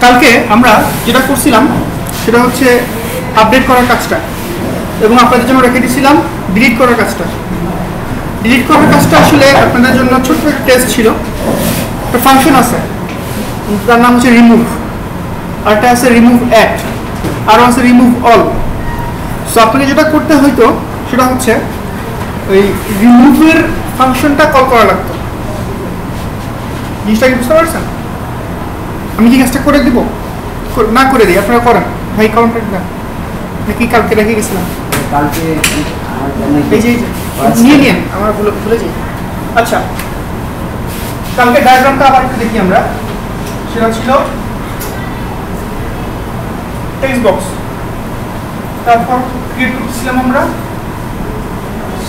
কালকে আমরা যেটা করছিলাম সেটা হচ্ছে আপডেট করার কাজটা, এবং আপনাদের জন্য রেখে দিয়েছিলাম ডিলিট করার কাজটা। ডিলিট করার কাজটা আসলে আপনাদের জন্য ছোট্ট একটা টেস্ট ছিল। একটা ফাংশন আছে, তার নাম হচ্ছে রিমুভ, আরটা আছে রিমুভ অ্যাট, আরও আছে রিমুভ অল। সো আপনাকে যেটা করতে হইতো সেটা হচ্ছে ওই রিমুভের ফাংশনটা কল করা লাগতো। জিনিসটা কি বুঝতে পারছেন? আমি কি কাজটা করে দিব না করে দিই, আপনারা করেন ভাই, কাউন্টার না নাকি কালকে রেখে গেছিলাম? কালকে নিয়ে নিন, আমরা ভুলে যাই। আচ্ছা, কালকে ডায়াগ্রামটা আবার একটু দেখি আমরা। সেটা ছিল টেক্সট বক্স, তারপর ক্রিয়েট করতেছিলাম আমরা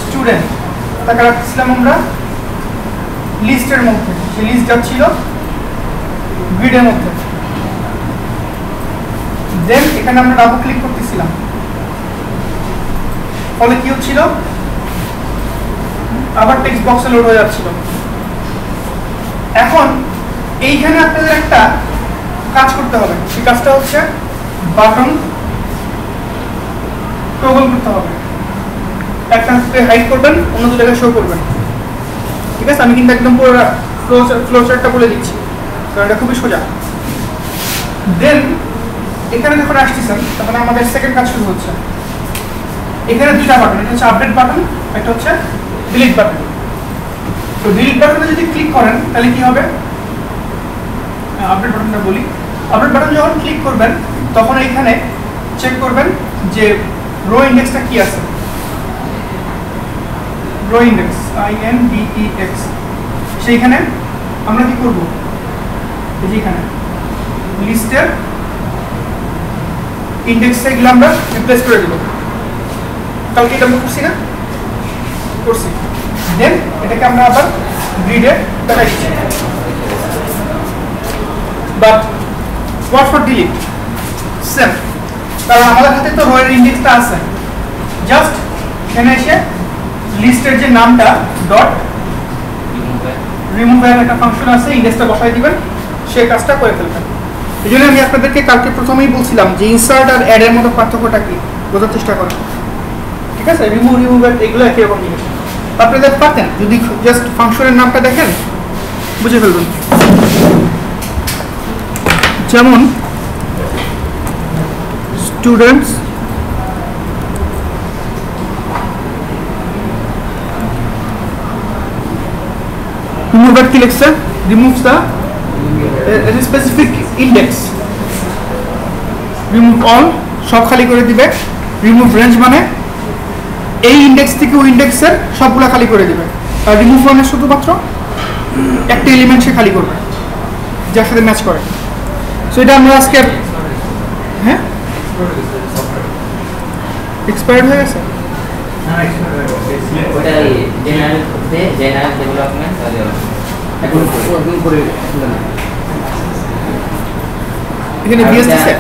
স্টুডেন্ট, তাকে রাখতেছিলাম আমরা লিস্টের মধ্যে, সেই লিস্ট যাচ্ছিল গ্রিডের মধ্যে। দেন এখানে আমরা ডাবল ক্লিক করতেছিলাম, ফলে কি হচ্ছিল, আবার টেক্সট বক্সে লোড হয়ে যাচ্ছিল। এখন এইখানে আপনাদের একটা কাজ করতে হবে, সেই কাজটা হচ্ছে বাটন টগল করতে হবে। একটা হাতে হাইড করবেন, অন্য দু জায়গায় শো করবেন। ঠিক আছে, আমি কিন্তু একদম পুরো ফ্লো চার্টটা বলে দিচ্ছি, কারণ এটা খুবই সোজা। দেন এখানে যখন আসতেছেন তখন আমাদের সেকেন্ড কাজ শুরু হচ্ছে। এখানে দুইটা বাটন, একটা হচ্ছে আপডেট বাটন, একটা হচ্ছে ডিলিট বাটন। তো ডিলিট বাটনে যদি ক্লিক করেন তাহলে কি হবে, আপডেট বাটনটা বলি। আপডেট বাটন যখন ক্লিক করবেন তখন এইখানে চেক করবেন যে রো ইন্ডেক্সটা কি আছে। রো ইন্ডেক্স INDEX, সেইখানে আমরা কি করব, এই যে এখানে লিস্টের ইন্ডেক্সে এগুলো আমরা রিপ্লেস করে দেব। কালকে এটা আমরা করছি না, করছি। দেন এটাকে আমরা আবার গ্রিডে দেখাই দিচ্ছি। But what for delete same, কারণ আমাদের হাতে তো রো এর ইন্ডেক্সটা আছে। জাস্ট এখানে এসে লিস্টের যে নামটা ডট রিমুভ এর একটা ফাংশন আছে, ইন্ডেক্সটা বসাই দিবেন, সেই কাজটা করে ফেলবেন। এই জন্য আমি আপনাদেরকে কালকে প্রথমেই বলছিলাম যে ইনসার্ট আর অ্যাড এর মধ্যে পার্থক্যটা কি বোঝার চেষ্টা করেন। ঠিক আছে, রিমুভ এগুলো একই রকম জিনিস। আপনাদের পারতেন যদি জাস্ট ফাংশনের নামটা দেখেন বুঝে ফেলবেন। যেমন স্টুডেন্টস রিমুভ কি লিখছে, removes the specific index. Remove all, সব খালি করে দিবে। রিমুভ রেঞ্জ মানে এই ইন্ডেক্স থেকে ওই ইন্ডেক্সের সবগুলো খালি করে দিবে। আর রিমুভ মানে শুধুমাত্র একটা এলিমেন্ট সে খালি করবে যার সাথে ম্যাচ করে। সো এটা আমরা আজকে, হ্যাঁ এক্সপায়ার্ড হয়ে গেছে, এখানে বিএস দিছে।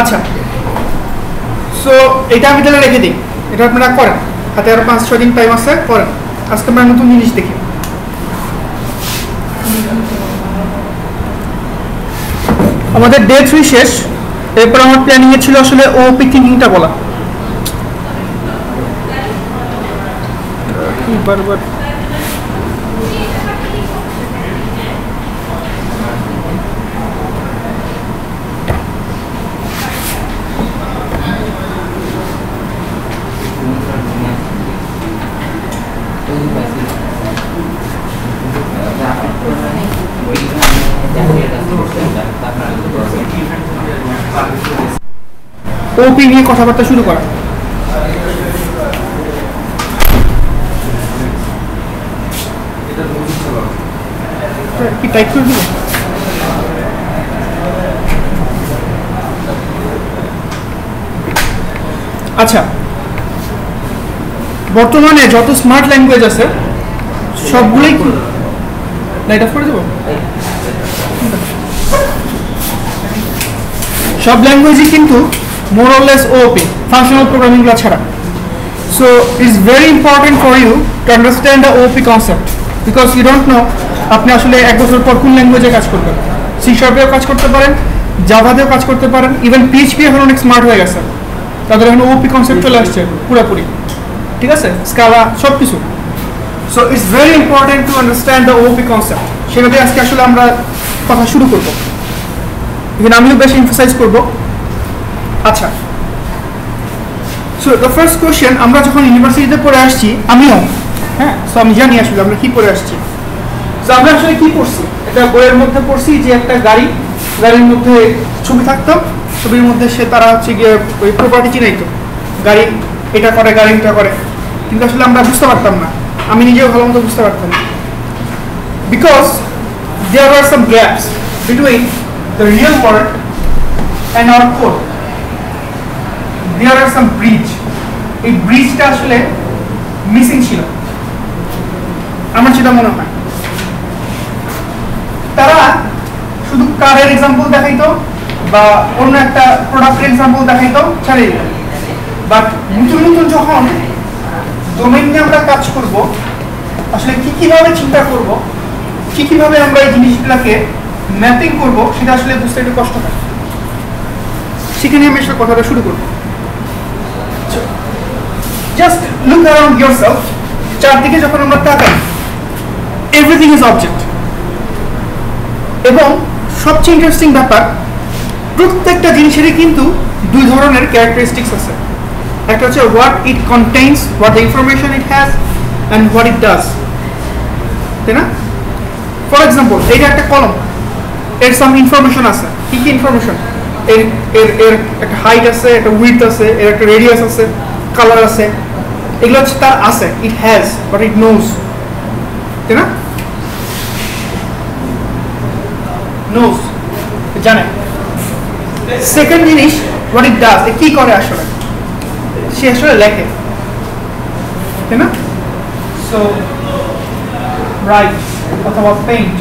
আচ্ছা, সো এটা আমি তাহলে রেখে দিই, এটা আপনারা করেন, হাতে আরো 5-6 দিন টাইম আছে, করেন। আজকে আমরা নতুন জিনিস দেখি। আমাদের ডে 3 শেষ, এরপর আমার প্ল্যানিং এ ছিল আসলে ওপি থিঙ্কিংটা বলা। বারবার ওপি নিয়ে কথাবার্তা শুরু করা। কি টাইপ করে দিব? আচ্ছা, বর্তমানে যত স্মার্ট ল্যাঙ্গুয়েজ আছে সবগুলোই লাইট অফ করে দেব। সব ল্যাঙ্গুয়েজই কিন্তু more or less OOP, functional programming গুলো ছাড়া। So it's very important for you to understand the OOP concept because you don't know আপনি আসলে এক বছর পর কোন ল্যাঙ্গুয়েজে কাজ করবেন। সি শার্পেও কাজ করতে পারেন, জাভাতেও কাজ করতে পারেন, ইভেন পিএইচপি এখন অনেক স্মার্ট হয়ে গেছে, তাদের এখন ওপি কনসেপ্ট চলে আসছে পুরোপুরি, ঠিক আছে, স্কালা সব কিছু। So it's very important to understand the OP concept, সেটাতে আজকে আসলে আমরা কথা শুরু করবো, এখানে আমিও বেশি এমফাসাইজ করবো। আচ্ছা, সো দ্য ফার্স্ট কোয়েশ্চেন, আমরা যখন ইউনিভার্সিটিতে পড়ে আসছি, আমিও, হ্যাঁ, সো আমি জানি আসলে আমরা কি পড়ে আসছি। তো আমরা আসলে কি পড়ছি, এটা বইয়ের মধ্যে পড়ছি যে একটা গাড়ির মধ্যে ছবি থাকতো, ছবির মধ্যে সে তারা হচ্ছে গিয়ে ওই প্রপার্টি চিনাইতো, গাড়ি এটা করে, গাড়ি এটা করে, কিন্তু আসলে আমরা বুঝতে পারতাম না, আমি নিজেও ভালো মতো বুঝতে পারতাম না, because there are some gaps between the real world and our code, there are some bridge, এই ব্রিজটা আসলে মিসিং ছিল আমার যেটা মনে হয়। তারা শুধু কারের এক্সাম্পল দেখাইতো বা অন্য একটা প্রোডাক্টের এক্সাম্পল দেখাইতো, ছাড়িয়ে দিত, বাট নতুন নতুন যখন ডোমেইন নিয়ে আমরা কাজ করব, আসলে কিভাবে চিন্তা করব, কিভাবে আমরা এই জিনিসগুলোকে ম্যাপিং করব, সেটা আসলে বুঝতে একটু কষ্ট হয়। সেখানে আমি আসলে কথাটা শুরু করব। জাস্ট লুক অ্যারাউন্ড ইয়োরসেলফ, চারদিকে যখন আমরা তাকাই, এভরিথিং ইজ অবজেক্ট, এবং সবচেয়ে ইন্টারেস্টিং ব্যাপার, প্রত্যেকটা জিনিসেরই কিন্তু দুই ধরনের ক্যারেক্টারিস্টিক্স আছে, একটা হচ্ছে what it contains, what the information it has, and what it does, তাই না? ফর এক্সাম্পল, এইটা একটা কলম, এর সাম ইনফরমেশন আছে, কি কি ইনফরমেশন, এর এর এর একটা হাইট আছে, একটা উইডথ আছে, এর একটা রেডিয়াস আছে, কালার আছে, এগুলো হচ্ছে তার আছে, it has, but it knows, তাই না? নোজ, জানে। সেকেন্ড জিনিস, হোয়াট ইট ডাজ, কি করে আসলে, সে আসলে লেখে, তাই না? সো রাইট অথবা পেইন্ট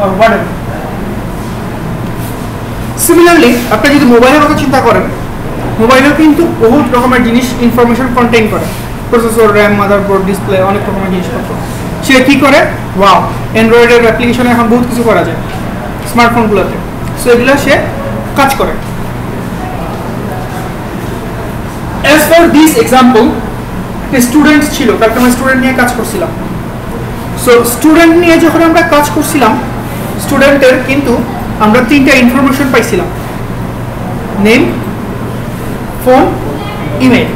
অর হোয়াটএভার। সিমিলারলি আপনি যদি মোবাইলের কথা চিন্তা করেন, মোবাইলেও কিন্তু বহুত রকমের জিনিস ইনফরমেশন কন্টেইন করে, প্রসেসর, র্যাম, মাদারবোর্ড, ডিসপ্লে, অনেক রকমের জিনিসপত্র। সে কি করে, ওয়াও, অ্যান্ড্রয়েডের অ্যাপ্লিকেশনে এখন বহুত কিছু করা যায় স্মার্টফোনগুলোতে, সো এগুলো সে কাজ করে। As for this example, students ছিল, কালকে আমরা স্টুডেন্ট নিয়ে কাজ করছিলাম। সো স্টুডেন্ট নিয়ে যখন আমরা কাজ করছিলাম, স্টুডেন্টের কিন্তু আমরা তিনটা ইনফরমেশন পাইছিলাম, নেম, ফোন, ইমেল।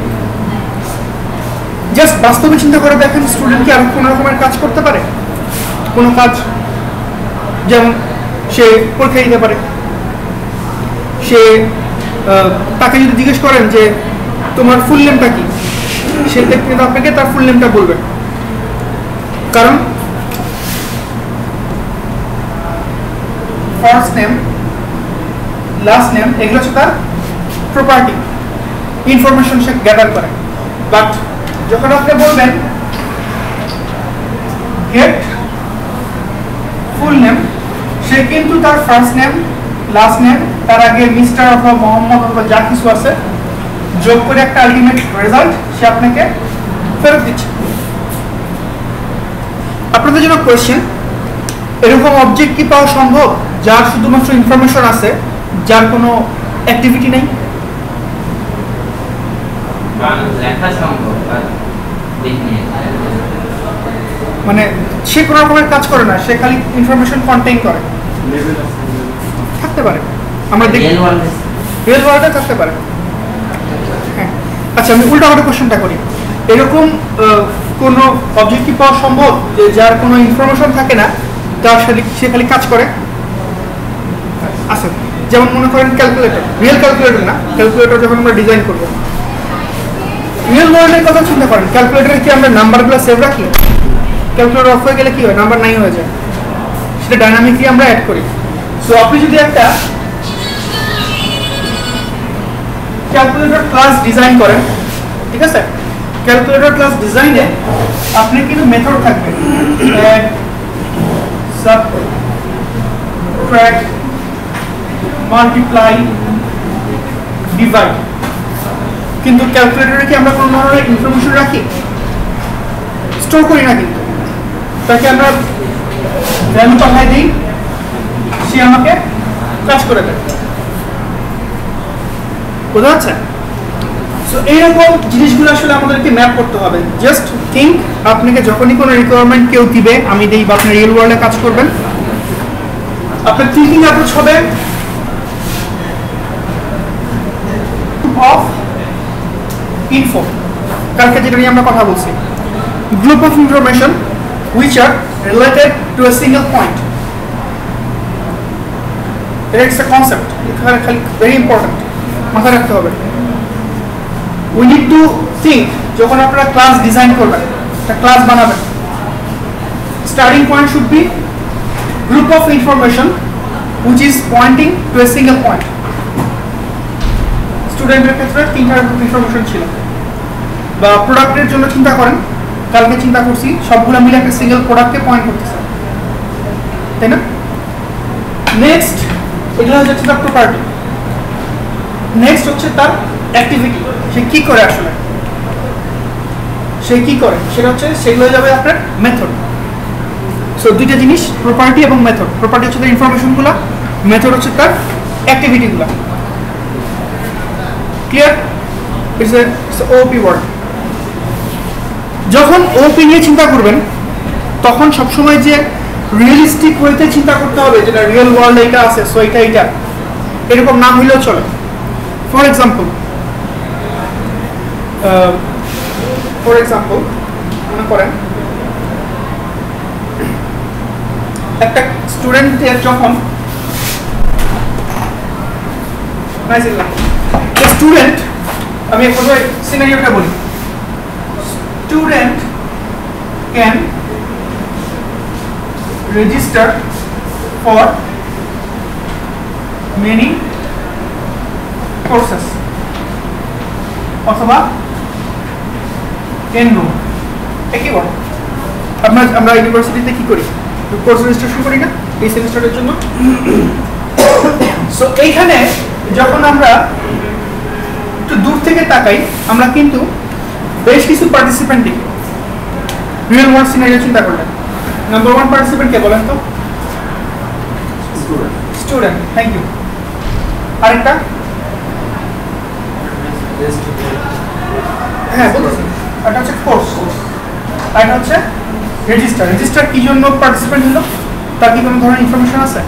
জাস্ট বাস্তবে চিন্তা করে দেখেন, স্টুডেন্ট কি আর কোনো রকমের কাজ করতে পারে? কোনো কাজ, যেমন সে পরীক্ষা দিতে পারে, সে তাকে যদি জিজ্ঞেস করেন যে তোমার ফুল নেমটা কি, সে কিন্তু আপনাকে তার ফুল নেমটা বলবে, কারণ ফার্স্ট নেম, লাস্ট নেম, এগুলো হচ্ছে তার প্রপার্টি, ইনফরমেশন সে গ্যাদার করে। বাট যখন আপনি বলবেন গেট ফুল নেম, সে কিন্তু তার ফার্স্ট নেম, লাস্ট নেম, তার আগে মিস্টার অথবা মোহাম্মদ অথবা যা কিছু আছে যোগ করে একটা আলটিমেট রেজাল্ট সে আপনাকে ফেরত দিচ্ছে। আপনাদের জন্য কোয়েশ্চেন, এরকম অবজেক্ট কি পাওয়া সম্ভব যার শুধুমাত্র ইনফরমেশন আছে, যার কোনো অ্যাক্টিভিটি নেই? মানে সে কোনো রকমের কাজ করে না, সে খালি ইনফরমেশন কন্টেইন করে, থাকতে পারে, আমরা দেখি রিয়েল ওয়ার্ল্ডে থাকতে পারে। হ্যাঁ, আচ্ছা, আমি উল্টাপাল্টা কোশ্চেনটা করি, এরকম কোনো অবজেক্ট কি পাওয়া সম্ভব যে যার কোনো ইনফরমেশন থাকে না, তার সাথে সে খালি কাজ করে? আচ্ছা, যেমন মনে করেন ক্যালকুলেটর, রিয়েল ক্যালকুলেটর না, ক্যালকুলেটর যখন আমরা ডিজাইন করবো, রিয়েল ওয়ার্ল্ডের কথা চিন্তা করেন, ক্যালকুলেটরে কি আমরা নাম্বারগুলো সেভ রাখি? ক্যালকুলেটর অফ হয়ে গেলে কি হয়, নাম্বার 9 হয়ে যায়, সেটা ডাইনামিকলি আমরা অ্যাড করি। সো আপনি যদি একটা ক্যালকুলেটর ক্লাস ডিজাইন করেন, ঠিক আছে, ক্যালকুলেটর ক্লাস ডিজাইনে আপনি কিন্তু মেথড থাকবে, অ্যাড, সাবট্রাক্ট, মাল্টিপ্লাই, ডিভাইড। কিন্তু ক্যালকুলেটরে কি আমরা কোনো ধরনের ইনফরমেশন রাখি? স্টোর করি না, কিন্তু তাকে আমরা ভ্যালু পাঠাই দিই, সে আমাকে কাজ করে দেয়। বোঝা যাচ্ছে? সো এইরকম জিনিসগুলো আসলে আমাদেরকে ম্যাপ করতে হবে। জাস্ট থিঙ্ক, আপনাকে যখনই কোনো রিকোয়ারমেন্ট কেউ দিবে, আমি দিই বা আপনি রিয়েল ওয়ার্ল্ডে কাজ করবেন, আপনার থিঙ্কিং অ্যাপ্রোচ হবে অফ ইনফো। কালকে যেটা নিয়ে আমরা কথা বলছি, group of information which are related to a single point. It's a concept. Very important. মাথায় রাখতে হবে। We need to think, যখন আপনারা ক্লাস ডিজাইন করবেন, একটা ক্লাস বানাবেন, starting point should be group of information which is pointing to a single point. স্টুডেন্টের ক্ষেত্রে তিনটা গ্রুপ ইনফরমেশন ছিল। বা প্রোডাক্টের জন্য চিন্তা করেন, কালকে চিন্তা করছি সবগুলো মিলে একটা সিঙ্গেল প্রোডাক্টকে পয়েন্ট করতেছে, তাই না? নেক্সট এগুলো হচ্ছে তার প্রপার্টি। নেক্সট হচ্ছে তার অ্যাক্টিভিটি, সে কি করে আসলে, সে কি করে সেটা হচ্ছে, সেগুলো যাবে আপনার মেথড। সো দুইটা জিনিস, প্রপার্টি এবং মেথড। প্রপার্টি হচ্ছে তার ইনফরমেশনগুলো, মেথড হচ্ছে তার অ্যাক্টিভিটিগুলো। ক্লিয়ার? It's OP word. যখন ওপি নিয়ে চিন্তা করবেন, তখন সবসময় যে রিয়েলিস্টিক ওয়েতে চিন্তা করতে হবে, যেটা রিয়েল ওয়ার্ল্ড এটা আছে, সো এটা এরকম না হইলেও চলে। ফর এক্সাম্পল মনে করেন একটা স্টুডেন্টের যখন স্টুডেন্ট, আমি এক কথায় সিনারিওটা বলি, student can register for many courses অথবা enroll। একই বল, আমরা ইউনিভার্সিটিতে কি করি, কোর্স রেজিস্ট্রেশন করি না এই সেমিস্টারের জন্য। সো এইখানে যখন আমরা একটু দূর থেকে তাকাই, আমরা কিন্তু বেশ কিছু পার্টিসিপেন্ট দেখি। রিয়েল ওয়ার্ল্ড সিনারিও চিন্তা করলেন, নাম্বার 1 পার্টিসিপেন্ট কে বলেন তো? স্টুডেন্ট। Thank you. আরেকটা? হ্যাঁ বলতেছি, এটা হচ্ছে কোর্স, আর এটা হচ্ছে রেজিস্টার। রেজিস্টার কি জন্য পার্টিসিপেন্ট হলো, তার কি কোনো ধরনের ইনফরমেশন আছে?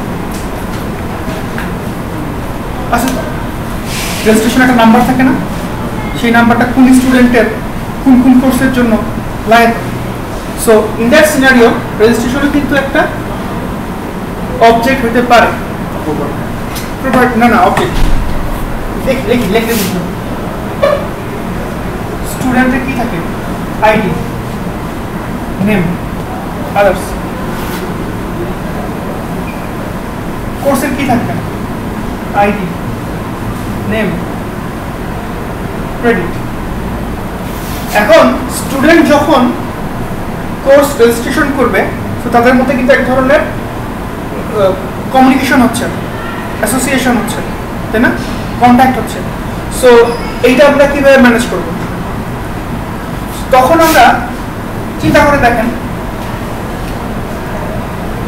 আছে তো। রেজিস্ট্রেশন একটা নাম্বার থাকে না, সেই নাম্বারটা কোন স্টুডেন্টের কোন কোন কোর্সের জন্য লাগে। সো ইন দ্যাট সিনারিও রেজিস্ট্রেশনও কিন্তু একটা অবজেক্ট হতে পারে। না অবজেক্ট লিখে স্টুডেন্টের কি থাকে? ID, name, others. কোর্সের কি থাকে? ID, name, credit. এখন স্টুডেন্ট যখন কোর্স রেজিস্ট্রেশন করবে, তো তাদের মধ্যে কিন্তু এক ধরনের কমিউনিকেশন হচ্ছে, অ্যাসোসিয়েশন হচ্ছে, তাই না? কন্ট্যাক্ট হচ্ছে। সো এইটা আমরা কিভাবে ম্যানেজ করব? তখন আমরা চিন্তা করে দেখেন,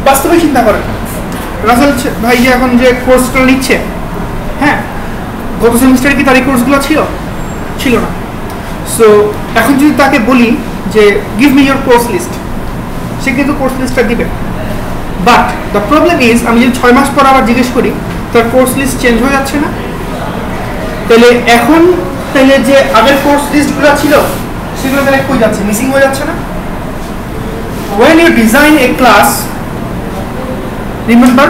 বাস্তবে চিন্তা করেন, রাসেল ভাই যে এখন যে কোর্সগুলো নিচ্ছে, হ্যাঁ গত সেমিস্টারে কি তার এই কোর্সগুলো ছিল না। সো এখন যদি তাকে বলি যে give me your course list, সে কিন্তু কোর্স লিস্টটা দিবে। বাট দ্য প্রবলেম ইজ, আমি যদি 6 মাস পর আবার জিজ্ঞেস করি, তার কোর্স লিস্ট চেঞ্জ হয়ে যাচ্ছে না? তাহলে যে আগের কোর্স লিস্টগুলো ছিল সেগুলো তাহলে কই যাচ্ছে, মিসিং হয়ে যাচ্ছে না? when you design a class, remember,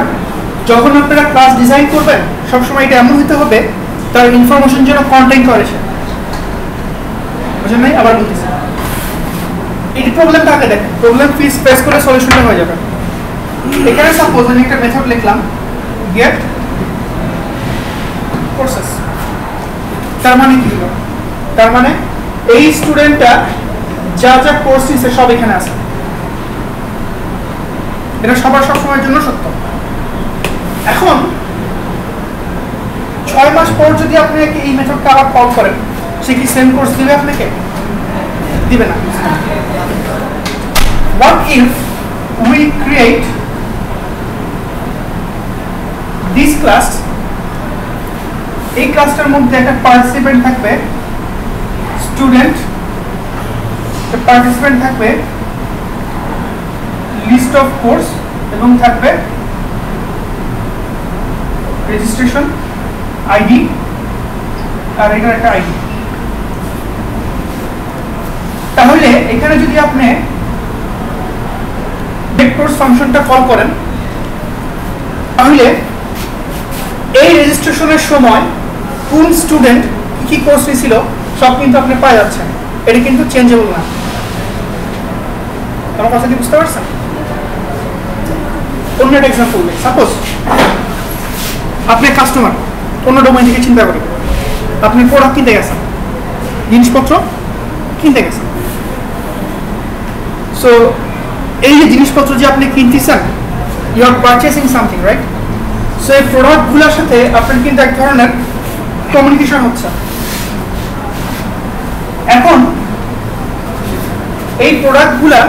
যখন আপনারা ক্লাস ডিজাইন করবেন সবসময় এটা এমন হতে হবে তার ইনফরমেশন যেন কন্টেইন করে। সে বুঝেন নাই? আবার বলতেছি, এই প্রবলেমটা আগে দেখেন, প্রবলেম ফেস করে সলিউশনটা হয়ে যাবে। এখানে সাপোজ আমি একটা মেথড লিখলাম, গেট কোর্সেস। তার মানে কি হলো? তার মানে এই স্টুডেন্টটা যা যা কোর্স নিছে সব এখানে আছে। এটা সবার সবসময়ের জন্য সত্য। এখন 6 মাস পর যদি আপনি এই মেথডটা আবার কল করেন, সে কি সেম কোর্স দিবে আপনাকে? দিবে না। What if we create class, এই ক্লাসটার মধ্যে একটা পার্টিসিপেন্ট থাকবে স্টুডেন্ট, একটা পার্টিসিপেন্ট থাকবে লিস্ট অফ কোর্স এবং থাকবে রেজিস্ট্রেশন আইডি আর এটার একটা আইডি। তাহলে এখানে যদি আপনি ভেক্টরস ফাংশনটা কল করেন তাহলে এই রেজিস্ট্রেশনের সময় কোন স্টুডেন্ট কি কোর্স নিয়েছিল সব কিন্তু আপনি পাওয়া যাচ্ছেন, এটা কিন্তু চেঞ্জেবল না। আমার কথা কি বুঝতে পারছেন? অন্য একটা এক্সাম্পল দিই, সাপোজ আপনি কাস্টমার অন্য ডোমেইন থেকে চিন্তা করেন, আপনি প্রোডাক্ট কিনতে গেছেন, জিনিসপত্র কিনতে গেছেন। সো এই যে জিনিসপত্র যে আপনি কিনতেছেন, you are purchasing something, right? So এই প্রোডাক্টগুলোর সাথে আপনার কিন্তু এক ধরনের কমিউনিকেশন হচ্ছে। এখন এই প্রোডাক্টগুলা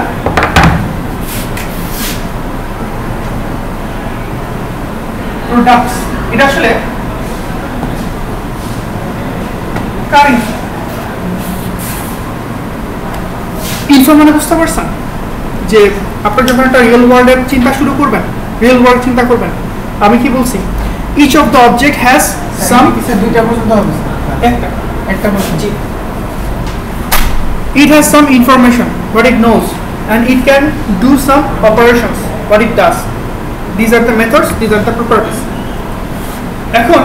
প্রোডাক্টস, এটা আসলে কারিং ইনফর্ম মানে বুঝতে পারছেন যে আপনার যখন একটা রিয়েল ওয়ার্ল্ডের চিন্তা শুরু করবেন, রিয়েল ওয়ার্ল্ড চিন্তা করবেন, আমি কি বলছি each of the object has some, দুইটা পর্যন্ত হবে একটা পর্যন্ত। জি, it has some information what it knows and it can do some operations what it does. These are the methods, these are the properties. এখন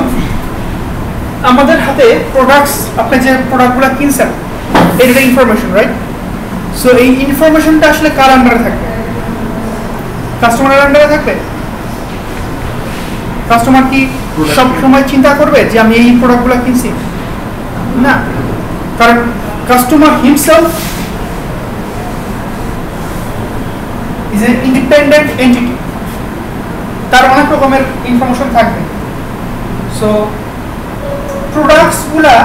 আমাদের হাতে প্রোডাক্টস, আপনি যে প্রোডাক্টগুলো কিনছেন এটা ইনফরমেশন, রাইট? সো এই ইনফরমেশনটা আসলে কার আন্ডারে থাকবে? কাস্টমারের আন্ডারে থাকবে? কাস্টমার কি সব সময় চিন্তা করবে যে আমি এই প্রোডাক্টগুলো কিনছি? না, কারণ customer himself is an independent entity, তার অনেক রকমের ইনফরমেশন থাকবে। সো প্রোডাক্টসগুলা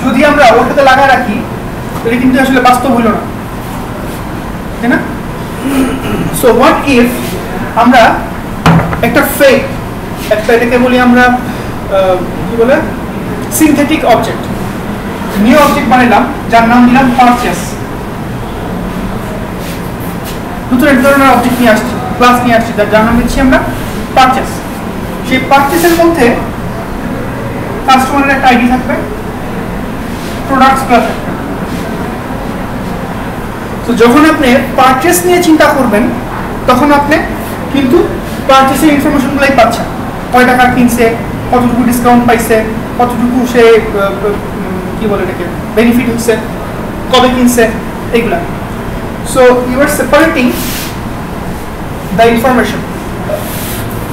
যদি আমরা ওর সাথে লাগা রাখি এটা কিন্তু আসলে বাস্তব হইল না, তাই না? সো হোয়াট ইফ আমরা একটা ফেক, একটা এটাকে বলি আমরা কি বলে সিনথেটিক অবজেক্ট, নিউ অবজেক্ট বানাইলাম যার নাম দিলাম পারচেস। নতুন এক ধরনের অবজেক্ট নিয়ে আসছি, ক্লাস নিয়ে আসছি যার নাম দিচ্ছি আমরা পারচেস। সেই পারচেসের মধ্যে কাস্টমারের একটা আইডি থাকবে, প্রোডাক্টসগুলো থাকবে। তো যখন আপনি পারচেস নিয়ে চিন্তা করবেন তখন আপনি কিন্তু পারচেসের ইনফরমেশনগুলোই পাচ্ছেন, কয় টাকা কিনছে, কতটুকু ডিসকাউন্ট পাইছে, কতটুকু সে কি বলে এটাকে বেনিফিট হচ্ছে, কবে কিনছে, এইগুলা। So you are separating the information.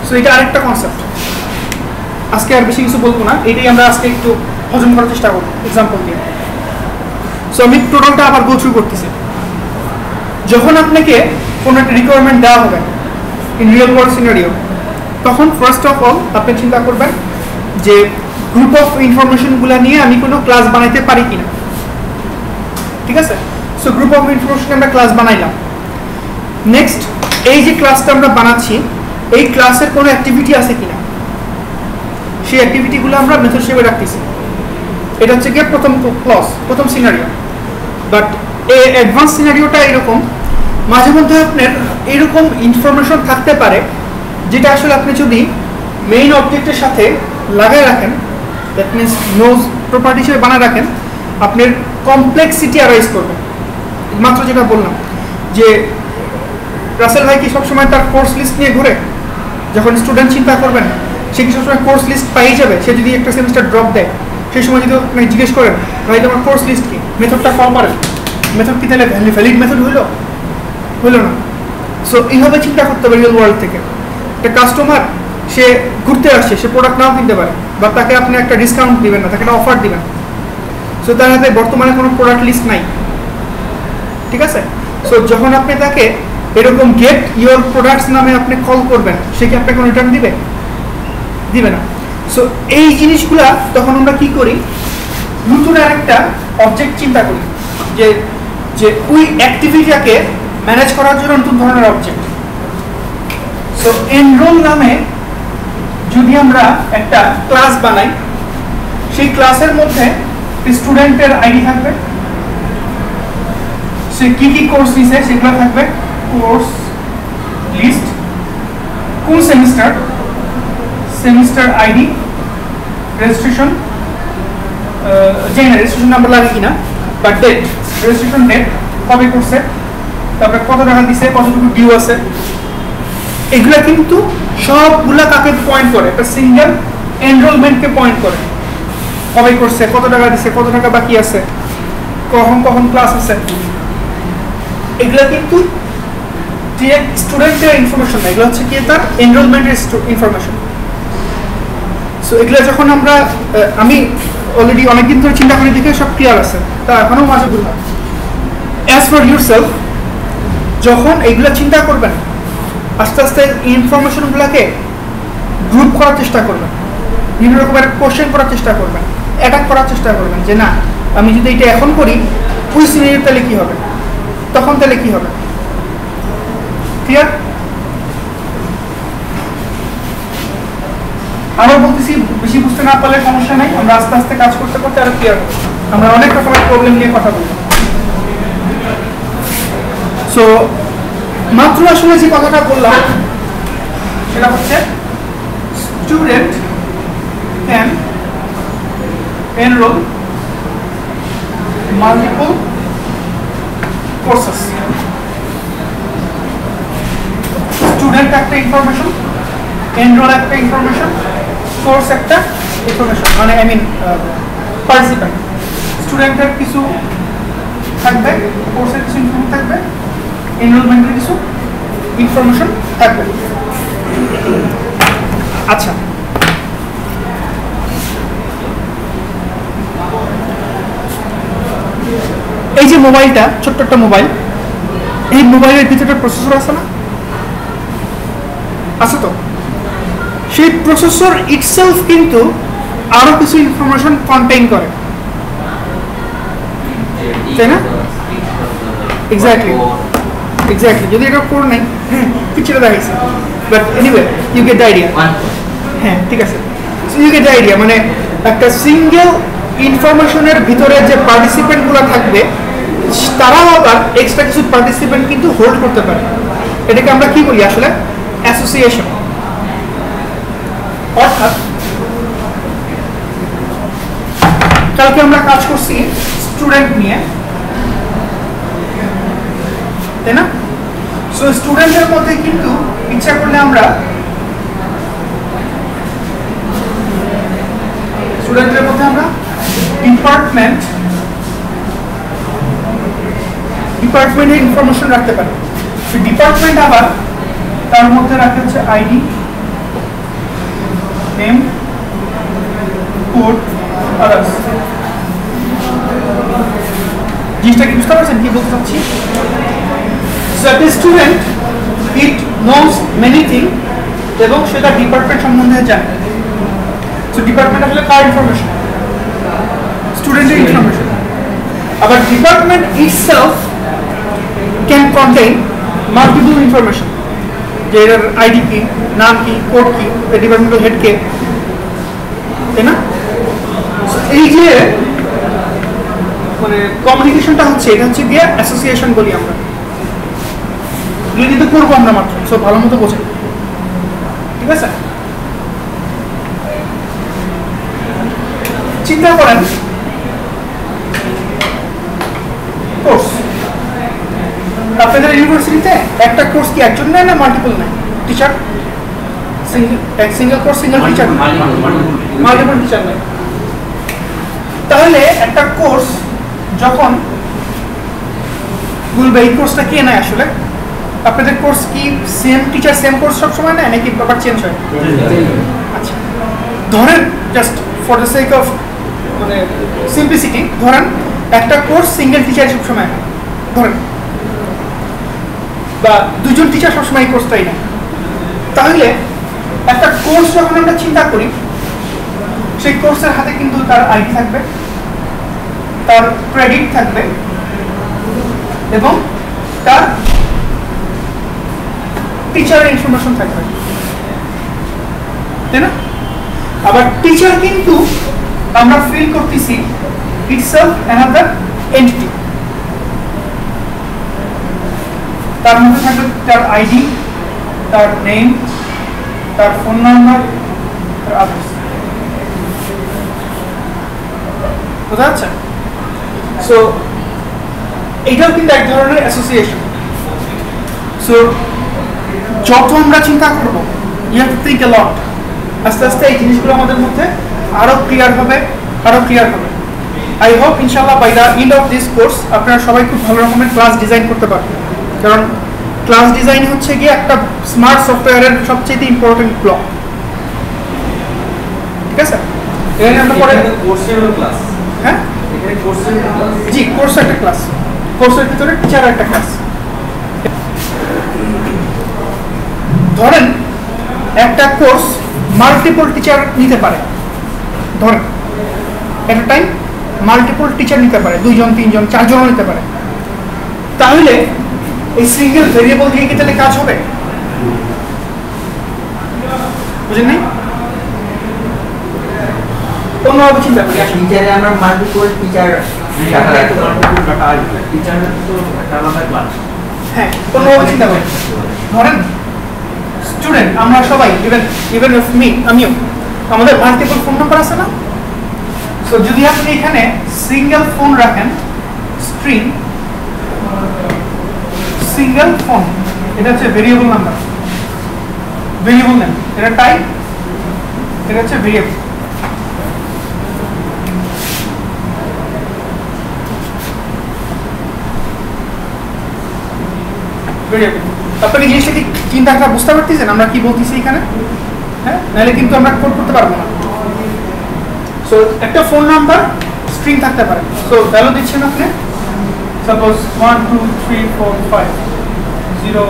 So এটা আরেকটা কনসেপ্ট, আজকে আর বেশি কিছু বলবো না, এটাই আমরা আজকে একটু হজম করার চেষ্টা করবো এক্সাম্পল দিয়ে। সো আমি টোটালটা আবার গো থ্রু করতেছি। যখন আপনাকে কোনো একটা রিকোয়ারমেন্ট দেওয়া হবে ইন রিয়েল ওয়ার্ল্ড সিনারিও, তখন ফার্স্ট অফ অল আপনি চিন্তা করবেন যে গ্রুপ অফ ইনফরমেশনগুলো নিয়ে আমি কোনো ক্লাস বানাইতে পারি কিনা, ঠিক আছে? সো গ্রুপ অফ ইনফরমেশন আমরা ক্লাস বানাইলাম। নেক্সট এই যে ক্লাসটা আমরা বানাচ্ছি এই ক্লাসের কোনো অ্যাক্টিভিটি আছে কিনা, সেই অ্যাক্টিভিটিগুলো আমরা মেথড হিসেবে রাখতেছি। এটা হচ্ছে গিয়ে প্রথম ক্লাস, প্রথম সিনারিও। বাট এই অ্যাডভান্স সিনারিওটা এরকম, মাঝে মধ্যে আপনার এরকম ইনফরমেশন থাকতে পারে যেটা আসলে আপনি যদি মেইন অবজেক্টের সাথে লাগায় রাখেন, দ্যাট মিনস নোজ প্রপার্টি হিসেবে বানায় রাখেন, আপনার কমপ্লেক্সিটি অ্যারাইজ করবে। মাত্র যেটা বললাম যে রাসেল ভাই কি সবসময় তার কোর্স লিস্ট নিয়ে ঘুরে, যখন স্টুডেন্ট চিন্তা করবেন সে কি সবসময় কোর্স লিস্ট পাইয়ে যাবে? সে যদি একটা সেমিস্টার ড্রপ দেয় সেই সময় যদি আপনি জিজ্ঞেস করেন ভাই তোমার কোর্স লিস্ট কি, মেথডটা কল পারেন, মেথড কি তাহলে ভ্যালিড মেথড হইলো না? সো এইভাবে চিন্তা করতে হবে রিয়েল ওয়ার্ল্ড থেকে। একটা কাস্টমার সে ঘুরতে আসছে, সে প্রোডাক্ট নাও কিনতে পারে, বা তাকে আপনি একটা ডিসকাউন্ট দিবেন না, তাকে একটা অফার দিবেন। সো তার হাতে বর্তমানে কোনো প্রোডাক্ট লিস্ট নাই, ঠিক আছে? সো যখন আপনি তাকে এরকম গেট ইওর প্রোডাক্টস নামে আপনি কল করবেন, সে কি আপনাকে রিটার্ন দিবে না। সো এই জিনিসগুলা তখন আমরা কি করি, নতুন আরেকটা অবজেক্ট চিন্তা করি যে ওই অ্যাক্টিভিটিটাকে ম্যানেজ করার জন্য নতুন ধরনের অবজেক্ট। সো এনরোল নামে যদি আমরা একটা ক্লাস বানাই, সেই ক্লাসের মধ্যে স্টুডেন্টের আইডি থাকবে, সে কি কি কোর্স নিছে সেগুলো থাকবে, কোর্স লিস্ট, কোন সেমিস্টার, সেমিস্টার আইডি, রেজিস্ট্রেশন, জানি না রেজিস্ট্রেশন নাম্বার লাগে কিনা, বাট ডেট, রেজিস্ট্রেশন ডেট, কবে করছে, তারপরে কত টাকা দিছে, কতটুকু ডিউ আছে, এগুলা কিন্তু সবগুলা কাকে পয়েন্ট করে, একটা সিঙ্গেল এনরোলমেন্টকে পয়েন্ট করে, কবে করছে, কত টাকা দিছে, কত টাকা বাকি আছে, কখন কখন ক্লাস আছে, এগুলা কিন্তু স্টুডেন্টের ইনফরমেশন না, এগুলো হচ্ছে কি তার এনরোলমেন্টের ইনফরমেশন। সো এগুলো যখন আমরা আমি অলরেডি অনেকদিন ধরে চিন্তা করে দেখে সব ক্লিয়ার আছে, তা এখনো মাঝে বললাম অ্যাজ ফর ইউর সেলফ, যখন এইগুলো চিন্তা করবেন আস্তে আস্তে ইনফরমেশনগুলোকে গ্রুপ করার চেষ্টা করবেন, বিভিন্ন রকমের কোশ্চেন করার চেষ্টা করবেন, অ্যাটাক করার চেষ্টা করবেন, যে না আমি যদি এটা এখন করি ওই সিনারিও তাহলে কী হবে, তখন তাহলে কী হবে। ক্লিয়ার? আরও বলতেছি, বেশি বুঝতে না পারলে সমস্যা নাই, আমরা আস্তে আস্তে কাজ করতে করতে আরো ক্লিয়ার হবে, আমরা অনেক রকমের প্রবলেম নিয়ে কথা বলবো। সো মাত্র আসলে যে কথাটা বললাম সেটা হচ্ছে student can enrol multiple courses. Student একটা ইনফরমেশন, এনরোল একটা ইনফরমেশন, কোর্স একটা ইনফরমেশন, মানে আই মিন পার্টিসিপেন্ট। স্টুডেন্টের কিছু থাকবে, কোর্সের কিছু ইনফরমেশন থাকবে, এনরোলমেন্টের কিছু ইনফরমেশন থাকবে। আচ্ছা, এই যে মোবাইলটা, ছোট্ট একটা মোবাইল, এই মোবাইলের ভিতরে প্রসেসর আছে না? আছে তো। সেই প্রসেসর ইটসেলফ কিন্তু আরো কিছু ইনফরমেশন কন্টেইন করে, তাই না? Exactly exactly. যদি এটা কোড নাই, কিছুটা দেখাইছে, but anyway you get the idea. হ্যাঁ, ঠিক আছে, ইউ গেট দ্য আইডিয়া। মানে একটা সিঙ্গেল ইনফরমেশনের ভিতরে যে পার্টিসিপেন্টগুলো থাকবে, তারাও আবার এক্সট্রা কিছু পার্টিসিপেন্ট কিন্তু হোল্ড করতে পারে। এটাকে আমরা কি বলি আসলে? অ্যাসোসিয়েশন। অর্থাৎ কালকে আমরা কাজ করছি স্টুডেন্ট নিয়ে, তাই না? সো স্টুডেন্টের মধ্যে কিন্তু ইচ্ছা করলে আমরা স্টুডেন্টের মধ্যে আমরা ডিপার্টমেন্টের ইনফরমেশন রাখতে পারি। ডিপার্টমেন্ট আবার তার মধ্যে রাখে হচ্ছে আইডি, নেম, কোড, আদার্স। জিনিসটা কি বুঝতে পারছেন কি বলতে চাচ্ছি? So a student, it knows many things এবং সেটা ডিপার্টমেন্ট সম্বন্ধে জানে। সো ডিপার্টমেন্ট আসলে কার ইনফরমেশন? স্টুডেন্টের ইনফরমেশন। আবার department itself can contain multiple information, যে এর আইডি কি, নাম কি, কোড কি, ডিপার্টমেন্টাল হেড কে, তাই না? এই যে মানে কমিউনিকেশনটা হচ্ছে, এটা হচ্ছে গিয়ে অ্যাসোসিয়েশন বলি আমরা। এগুলো কিন্তু করবো আমরা মাত্র, সব ভালো মতো বোঝেন, ঠিক আছে? চিন্তা করেন কোর্স, আপনাদের ইউনিভার্সিটিতে একটা কোর্স কি একজন নেয় না মাল্টিপল নেয়? Teacher single course, single teacher, multiple teacher নেয়। তাহলে একটা কোর্স যখন বলবে এই কোর্সটা কে নেয়, আসলে আপনাদের কোর্স কি সেম টিচার সেম কোর্স সবসময় নেয় নাকি আবার চেঞ্জ হয়? আচ্ছা, ধরেন just for the sake of মানে সিম্পলিসিটি, ধরেন একটা কোর্স সিঙ্গেল টিচার সবসময় নেয়, ধরেন, বা দুজন টিচার সবসময় এই কোর্সটাই নেয়। তাহলে একটা কোর্স যখন আমরা চিন্তা করি, সেই কোর্সের হাতে কিন্তু তার আইডি থাকবে, তার ক্রেডিট থাকবে এবং তার টিচারের ইনফরমেশন থাকবে। তাই না? আবার টিচার কিন্তু আমরা ফিল করতেছি itself another entity, তার মধ্যে থাকবে তার আইডি, তার নেম, তার ফোন নাম্বার, তার অ্যাড্রেস। বোঝা যাচ্ছে? সো এটাও কিন্তু এক ধরনের অ্যাসোসিয়েশন। সো যত আমরা চিন্তা করব, you have to think a lot, আস্তে আস্তে এই জিনিসগুলো আমাদের মধ্যে আরো ক্লিয়ার হবে। আই হোপ ইনশাআল্লাহ by the end of this course আপনারা সবাই খুব ভালো রকমের ক্লাস ডিজাইন করতে পারবেন, কারণ ক্লাস ডিজাইন হচ্ছে গিয়ে একটা স্মার্ট সফটওয়্যারের সবচেয়ে ইম্পর্টেন্ট ব্লক। ঠিক আছে? এখানে আমরা পরে কোর্সের ক্লাস, হ্যাঁ এখানে কোর্সের ক্লাস, জি কোর্স একটা ক্লাস, কোর্সের ভিতরে টিচার একটা ক্লাস। ধরেন একটা কোর্স মাল্টিপল টিচার নিতে পারে, ধরেন একটা টাইম মাল্টিপল টিচার নিতে পারে, 2 জন 3 জন 4 জনও নিতে পারে। তাহলে এই সিঙ্গেল ভেরিয়েবল দিয়ে কি তাহলে কাজ হবে? বুঝেন নাই? অন্যভাবে চিন্তা করি। টিচারে আমরা মাল্টিপল টিচার টিচারের তো একটা আলাদা ক্লাস। হ্যাঁ, অন্যভাবে চিন্তা করি। ধরেন স্টুডেন্ট আমরা সবাই, ইভেন অফ মি, আমিও, আমাদের মাল্টিপল ফোন নাম্বার আছে না? সো যদি আপনি এখানে সিঙ্গেল ফোন রাখেন, স্ট্রিং সিঙ্গেল ফোন, এটা হচ্ছে ভেরিয়েবল নাম্বার, ভেরিয়েবল নেম, এটা টাইপ, এটা হচ্ছে ভেরিয়েবল। আপনাকে জিনিসটা কি চিন্তাটা বুঝতে পারতেছেন আমরা কি বলতেছি এখানে? হ্যাঁ, নাহলে কিন্তু আমরা কোড করতে পারবো না। সো একটা ফোন নাম্বার স্ট্রিং থাকতে পারে। সো ভ্যালু দিচ্ছেন আপনি, সাপোজ 1 2 3 4 5 0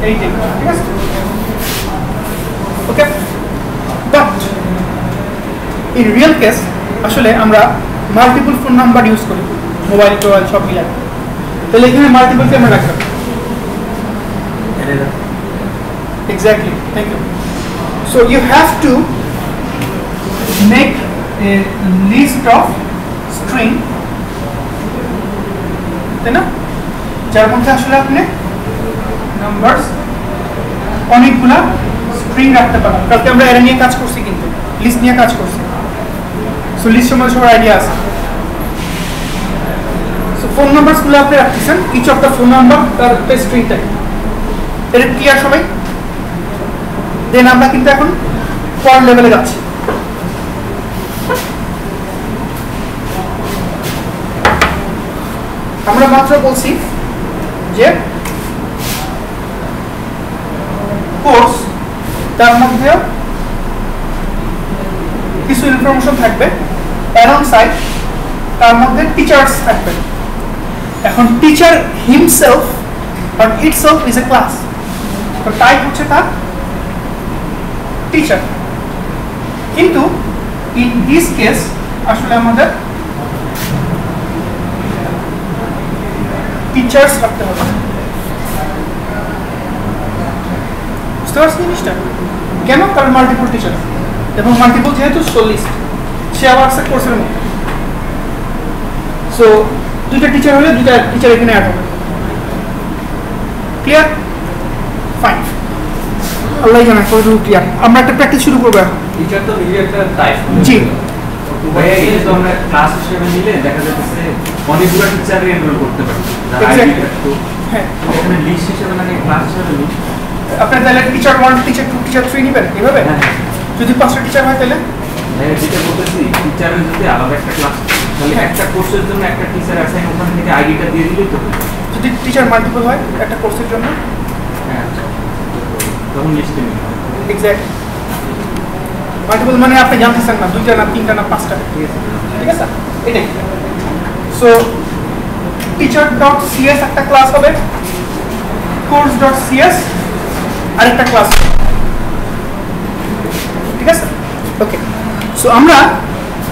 8, ঠিক আছে? ওকে, বাট ইন রিয়েল কেস আসলে আমরা মাল্টিপল ফোন নাম্বার ইউজ করি, মোবাইল টোবাইল সব মিলে। তাহলে এখানে মাল্টিপল কে আমরা রাখলাম। Exactly, thank you. So you have to make a list of string, তাই না? যার মধ্যে আসলে আপনি নাম্বারস অনেকগুলা স্ট্রিং রাখতে পারেন। কালকে আমরা এটা নিয়ে কাজ করছি, কিন্তু লিস্ট নিয়ে কাজ করছি। সো লিস্ট সম্বন্ধে সবার আইডিয়া আছে। সো ফোন নাম্বারসগুলো আপনি রাখতেছেন, each of the phone number তার স্ট্রিং টাইপ। এটা ক্লিয়ার সবাই? দেন আমরা কিন্তু এখন ফর লেভেলে যাচ্ছি। আমরা মাত্র বলছি যে কোর্স, তার মধ্যে কিছু ইনফরমেশন থাকবে, অ্যারাউন্ড সাইড তার মধ্যে টিচার্স থাকবে। এখন teacher himself or itself is a class, তো টাইপ হচ্ছে তার টিচার। কিন্তু ইন দিস কেস আসলে আমাদের টিচার্স রাখতে হবে। বুঝতে পারছি জিনিসটা? কেন? কারণ মাল্টিপল টিচার, এবং মাল্টিপল যেহেতু লিস্ট, সে আবার আছে কোর্সের মধ্যে। সো 2টা টিচার হলে 2টা টিচার এখানে অ্যাড হবে। ক্লিয়ার? ফাইন, আল্লাহ জানে কতটুকু ক্লিয়ার। আমরা একটা প্র্যাকটিস শুরু করবো এখন। টিচার তো নিজে একটা টাইপ। জি, ভাইয়া এই যে আমরা ক্লাস হিসেবে নিলে দেখা যাচ্ছে অনেকগুলো টিচার এনরোল করতে পারি। Exactly. হ্যাঁ, এখানে লিস্ট হিসেবে মানে ক্লাস হিসেবে নিই। আপনার তাহলে টিচার 1, টিচার 2, টিচার 3 নেবেন এভাবে? হ্যাঁ, যদি 5টা টিচার হয় তাহলে ভাইয়া যেটা বলতেছি, টিচারের যদি আলাদা একটা ক্লাস, তাহলে একটা কোর্সের জন্য একটা টিচার অ্যাসাইন ওখান থেকে আইডিটা দিয়ে দিলেই তো হবে। যদি টিচার মাল্টিপল হয় একটা কোর্সের জন্য, হ্যাঁ, তখন লিস্টে নিতে হবে। এক্স্যাক্ট মাল্টিপল মানে আপনি জানতেছেন না 2টা না 3টা না 5টা, ঠিক আছে? ঠিক আছে? এটাই। সো teacher.cs একটা ক্লাস হবে, course.cs আরেকটা ক্লাস হবে, ঠিক আছে? ওকে, সো আমরা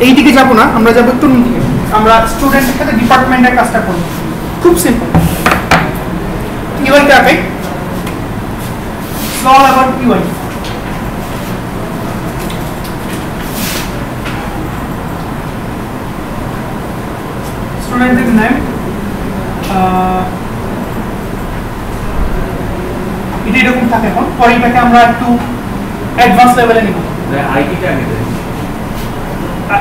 এই দিকে যাব না, আমরা যাব একটু অন্য দিকে। আমরা স্টুডেন্টের সাথে ডিপার্টমেন্টের কাজটা করব। খুব simple. Your graphic all about UI. Student name. এটা এরকম থাকে এখন, পরে এটাকে আমরা একটু অ্যাডভান্স লেভেলে নিব। আইডিটা আগে দেন।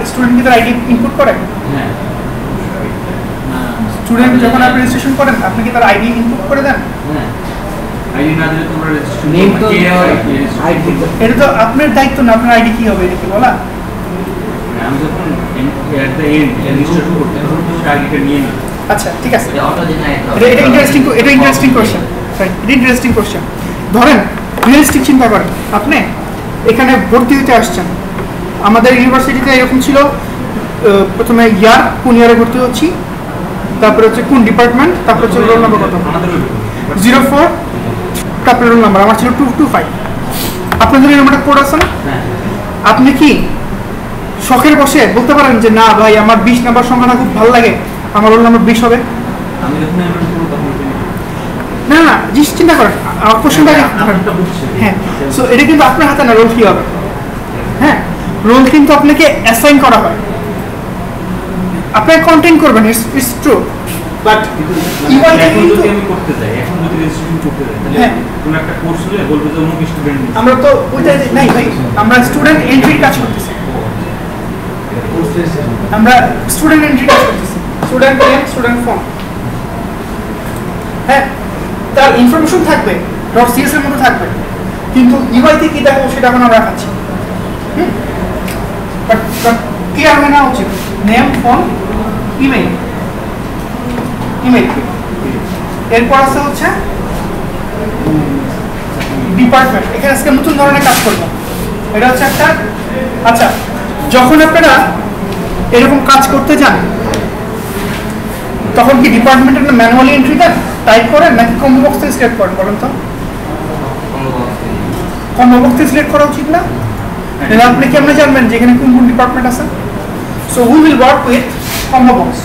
স্টুডেন্ট কি তার আইডি ইনপুট করে? হ্যাঁ। স্টুডেন্ট যখন আপনি রেজিস্ট্রেশন করেন আপনি কি তার আইডি ইনপুট করে দেন? হ্যাঁ। আইডি না দিলে তোমরা রেজিস্ট্রেশন Name তো আইডি এটা তো আপনার দায়িত্ব না, আপনার আইডি কি হবে এটা কি বলা? আমি যখন এট দ্য এন্ড রেজিস্ট্রেশন করতে তখন তো আইডিটা নিয়ে নিই। আচ্ছা ঠিক আছে, অটো জেনারেট এটা ইন্টারেস্টিং কোশ্চেন, রাইট? এটা ইন্টারেস্টিং কোশ্চেন। ধরেন রিয়েলিস্টিক চিন্তা করেন, আপনি এখানে ভর্তি হতে আসছেন, আমাদের ইউনিভার্সিটিতে এরকম ছিল, প্রথমে ইয়ার, কোন ইয়ারে ভর্তি হচ্ছি, তারপরে হচ্ছে কোন ডিপার্টমেন্ট, তারপরে হচ্ছে রোল নাম্বার কত, আমাদের 04, তারপরে রোল নাম্বার আমার ছিল 225। আপনাদের এরকম একটা কোড আছে না? হ্যাঁ। আপনি কি শখের বসে বলতে পারেন যে না ভাই আমার 20 নাম্বার সংখ্যাটা খুব ভালো লাগে, আমার রোল নাম্বার 20 হবে? আমি যখন এমন করব তখন না না, জিনিস চিন্তা করেন, কোশ্চেনটা আপনারটা বুঝছি। হ্যাঁ। সো এটা কিন্তু আপনার হাতে না, রোল কি হবে। হ্যাঁ, রোল কিন্তু আপনাকে অ্যাসাইন করা হয়, আপনাকে কন্টেন্ট করবেন, ইটস ট্রু, বাট এখন যদি আমি করতে যাই, এখন যদি রেজিস্ট্রেশন করতে যাই তাহলে হ্যাঁ। কোন একটা কোর্স হলে বলবে যে অমুক স্টুডেন্ট আমরা তো ওইটাই নাই ভাই, আমরা স্টুডেন্ট এন্ট্রির কাজ করতেছি, আমরা স্টুডেন্ট এন্ট্রি কাজ করতেছি, স্টুডেন্ট নেম, স্টুডেন্ট ফর্ম। হ্যাঁ, তার ইনফরমেশন থাকবে, ডট সিএস এর মধ্যে থাকবে, কিন্তু ইউআইতে কি দেখাবো সেটা এখন আমরা রাখাচ্ছি। বাট ক্লিয়ার হয়ে নেওয়া উচিত, নেম, ফোন, ইমেল, এরপর আছে হচ্ছে ডিপার্টমেন্ট। এখানে আজকে নতুন ধরনের কাজ করবো, এটা হচ্ছে একটা, আচ্ছা যখন আপনারা এরকম কাজ করতে যান তখন কি ডিপার্টমেন্টের ম্যানুয়ালি এন্ট্রি দেন, টাইপ করেন, নাকি কম্বো বক্স থেকে সিলেক্ট করেন বলেন তো? কম্বো বক্স থেকে সিলেক্ট করা উচিত না? তাহলে আপনি কেমনে জানবেন যে এখানে কোন কোন ডিপার্টমেন্ট আছে? So we will work with combo box.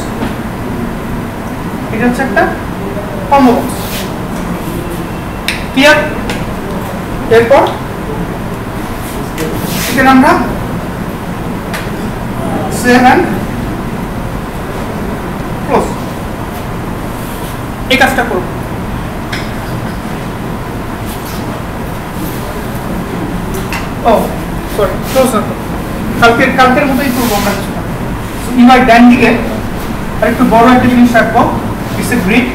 এটা হচ্ছে একটা কম্বো বক্স, ক্লিয়ার? এরপর এখানে আমরা সেভ এন্ড ক্লোজ এই কাজটা করব। ও সরি, ক্লোজ না, কালকের মতোই করবো আমরা কিছুটা। ইমার ডান দিকে আর একটু বড় একটা জিনিস রাখবো, ইটস এ গ্রিড।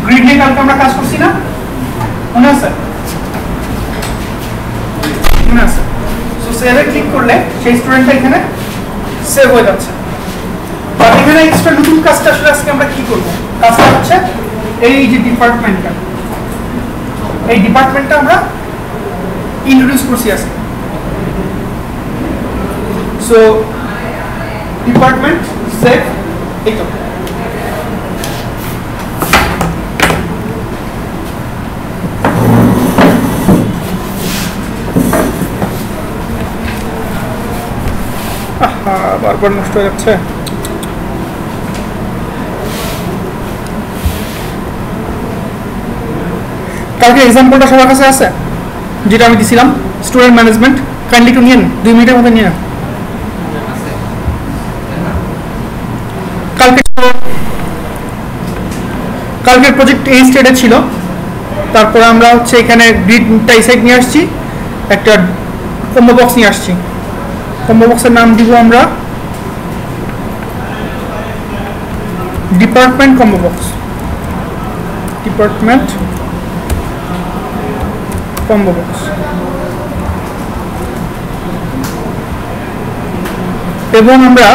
গ্রিড নিয়ে কালকে আমরা কাজ করছি না, মনে আছে? মনে আছে? সো সেভে ক্লিক করলে সেই স্টুডেন্টটা এখানে সেভ হয়ে যাচ্ছে। আর এখানে এক্সট্রা নতুন কাজটা আসলে আজকে আমরা কি করব, কাজটা হচ্ছে এই যে ডিপার্টমেন্টটা, এই ডিপার্টমেন্টটা আমরা ইন্ট্রোডিউস করছি আজকে। সো ডিপার্টমেন্ট সেভ, এই তো বারবার নষ্ট হয়ে যাচ্ছে। কালকে এক্সাম্পলটা সবার কাছে আছে যেটা আমি দিছিলাম, স্টুডেন্ট ম্যানেজমেন্ট, কাইন্ডলি একটু নিয়ে 2 মিনিটের মধ্যে নিয়ে। কালকের প্রজেক্ট এই স্টেটে ছিল, তারপরে আমরা হচ্ছে এখানে গ্রিডটা এই সাইড নিয়ে আসছি, একটা কম্বো বক্স নিয়ে আসছি। কম্বো বক্সের নাম দিব আমরা department combo box, department combo box. এবং আমরা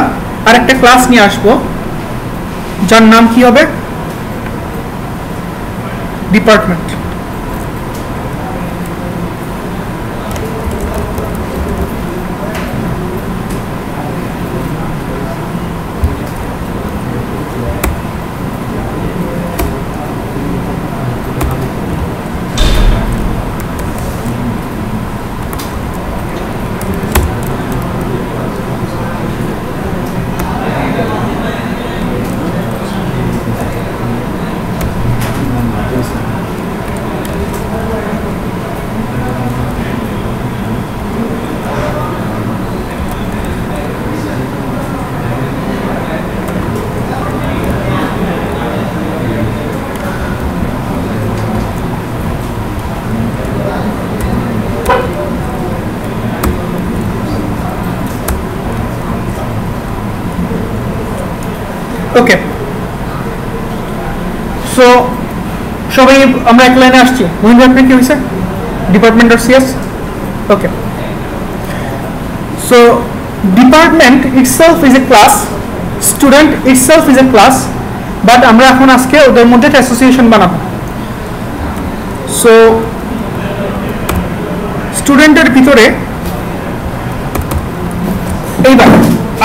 আরেকটা ক্লাস নিয়ে আসব যার নাম কি হবে, ডিপার্টমেন্ট। ওকে, সো সবাই আমরা এক লাইনে আসছি। মহিন্দ্র আপনার কি হয়েছে? Department. Okay, so department itself is a class, student itself is a class, but আমরা এখন আজকে ওদের মধ্যে একটা অ্যাসোসিয়েশন বানাবো। সো স্টুডেন্টের ভিতরে এইবার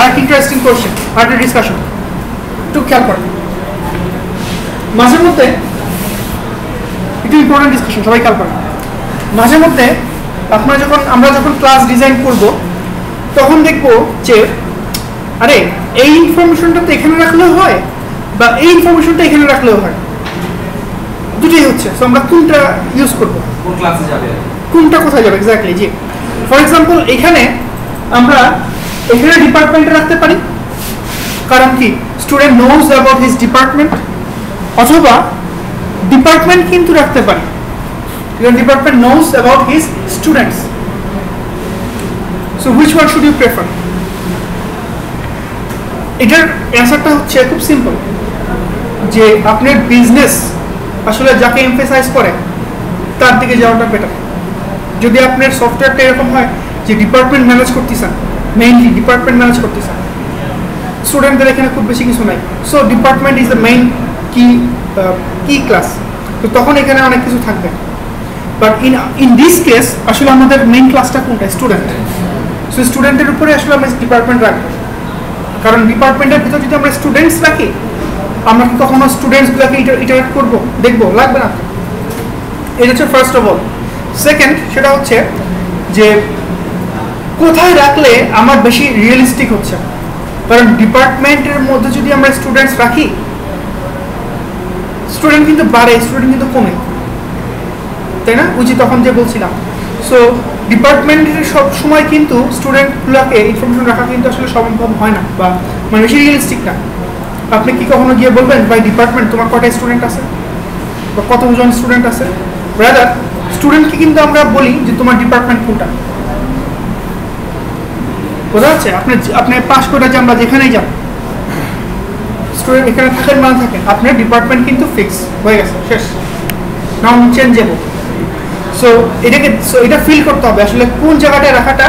আর ইন্টারেস্টিং কোশ্চেন, আর ডিসকাশন একটু খেয়াল করেন। মাঝে মধ্যে একটু ইম্পর্টেন্ট ডিসকাশন, সবাই খেয়াল করেন। মাঝে মধ্যে আমরা যখন ক্লাস ডিজাইন করব তখন দেখবো যে আরে এই ইনফরমেশনটা তো এখানে রাখলেও হয়, বা এই ইনফরমেশনটা এখানে রাখলেও হয়, দুটোই হচ্ছে। সো আমরা কোনটা ইউজ করবো, কোন ক্লাসে যাবে, কোনটা কোথায় যাবে এক্স্যাক্টলি। জি, ফর এক্সাম্পল এখানে আমরা এখানে ডিপার্টমেন্টে রাখতে পারি, কারণ কি student knows about his department, অথবা ডিপার্টমেন্ট কিন্তু রাখতে পারি, department knows about his students. So which one should you prefer? এটার অ্যান্সারটা হচ্ছে খুব সিম্পল, যে আপনার বিজনেস আসলে যাকে এমফেসাইজ করে তার দিকে যাওয়াটা বেটার। যদি আপনার সফটওয়্যারটা এরকম হয় যে ডিপার্টমেন্ট ম্যানেজ করতেছেন, মেইনলি ডিপার্টমেন্ট ম্যানেজ করতেছেন, স্টুডেন্টদের এখানে খুব বেশি কিছু নাই, so department is the main কি ক্লাস, তো তখন এখানে অনেক কিছু থাকবে। বাট ইন দিস কেস আসলে আমাদের মেইন ক্লাসটা কোনটা? স্টুডেন্ট। সো স্টুডেন্টের উপরে আসলে আমরা ডিপার্টমেন্ট রাখবো, কারণ ডিপার্টমেন্টের ভিতর যদি আমরা স্টুডেন্টস রাখি, আমরা কি কখনো স্টুডেন্টসগুলোকে ইটারেক্ট করবো? দেখবো? লাগবে না। এটা হচ্ছে ফার্স্ট অফ অল। সেকেন্ড, সেটা হচ্ছে যে কোথায় রাখলে আমার বেশি রিয়েলিস্টিক হচ্ছে, কারণ ডিপার্টমেন্টের মধ্যে যদি আমরা স্টুডেন্টস রাখি, স্টুডেন্ট কিন্তু বাড়ে, স্টুডেন্ট কিন্তু কমে, তাই না? ওই যে তখন যে বলছিলাম। সো ডিপার্টমেন্টের সব সময় কিন্তু স্টুডেন্টগুলোকে ইনফরমেশন রাখা কিন্তু আসলে সম্ভব হয় না, বা মানে বেশি রিয়েলিস্টিক না। আপনি কি কখনো গিয়ে বলবেন ভাই ডিপার্টমেন্ট তোমার কটা স্টুডেন্ট আছে বা কতজন স্টুডেন্ট আছে? ব্রাদার, স্টুডেন্টকে কিন্তু আমরা বলি যে তোমার ডিপার্টমেন্ট কোনটা, বোঝা যাচ্ছে? আপনি পাস করে যান বা যেখানেই যান, স্টুডেন্ট এখানে থাকেন মানে থাকেন, আপনার ডিপার্টমেন্ট কিন্তু ফিক্স হয়ে গেছে, শেষ, নন চেঞ্জেবল। সো এটা ফিল করতে হবে আসলে কোন জায়গাটায় রাখাটা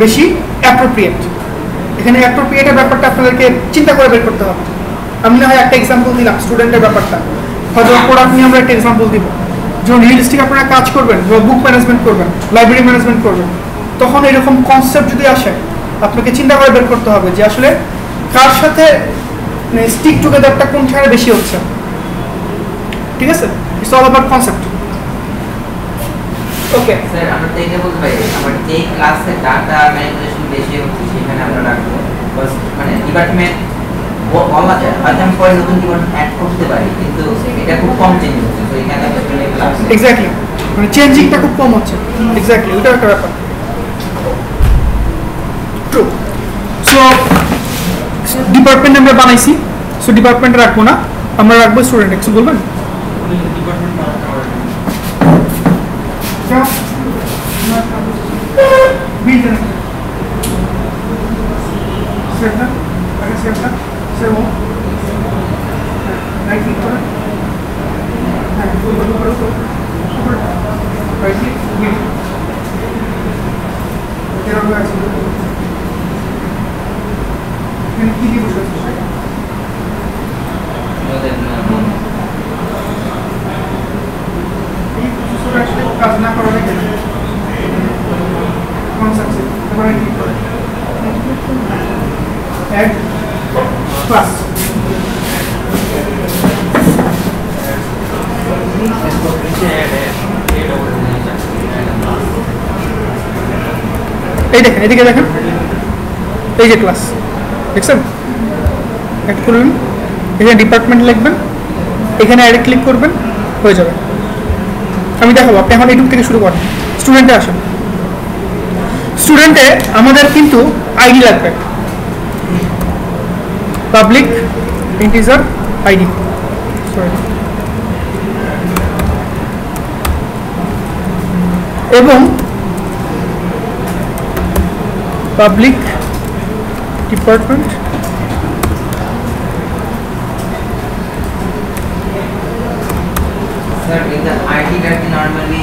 বেশি অ্যাপ্রোপ্রিয়েট। এখানে অ্যাপ্রোপ্রিয়েটের ব্যাপারটা আপনাদেরকে চিন্তা করে বের করতে হবে। আমি না হয় একটা এক্সাম্পল দিলাম স্টুডেন্টের ব্যাপারটা, হয়তো প্রোডাক্ট নিয়ে আমরা একটা এক্সাম্পল দিব। যখন রিয়েলিস্টিক আপনারা কাজ করবেন বা বুক ম্যানেজমেন্ট করবেন, লাইব্রেরি ম্যানেজমেন্ট করবেন, তখন এরকম কনসেপ্ট যদি আসে আপনাকে চিন্তা করে বের করতে হবে যে আসলে কার সাথে স্টিক টুগেদারটা কোনখানে বেশি হচ্ছে। ঠিক আছে? It's all about concept. Okay sir, আমরা তো এটা বলতে পারি আমার যে ক্লাসে ডাটা ম্যানিপুলেশন বেশি হচ্ছে সেখানে আমরা রাখবো, মানে ডিপার্টমেন্ট বলা যায়, হয়তো আমি পরে নতুন ডিপার্টমেন্ট অ্যাড করতে পারি, কিন্তু এটা খুব কম চেঞ্জ হচ্ছে, তো এখানে এক্স্যাক্টলি, মানে চেঞ্জিংটা খুব কম হচ্ছে। এক্স্যাক্টলি, ওটা একটা ব্যাপার। ট্রু। সো ডিপার্টমেন্ট আমরা বানাইছি, সো ডিপার্টমেন্ট রাখবো না, আমরা রাখবো স্টুডেন্ট। কিছু বলবেন? কাজ না করার add class এই দেখেন, এদিকে দেখেন, এই যে ক্লাস দেখছেন, অ্যাড করলেন, এখানে ডিপার্টমেন্ট লিখবেন, এখানে অ্যাডে ক্লিক করবেন, হয়ে যাবে। আমি দেখাবো, আপনি এখন এইটুক থেকে শুরু করেন। স্টুডেন্টে আসেন। স্টুডেন্টে আমাদের কিন্তু আইডি লাগবে, পাবলিক ইন্টিজার আইডি, এবং পাবলিক ডিপার্টমেন্ট স্যার এটা আইডিটা কি নরমালি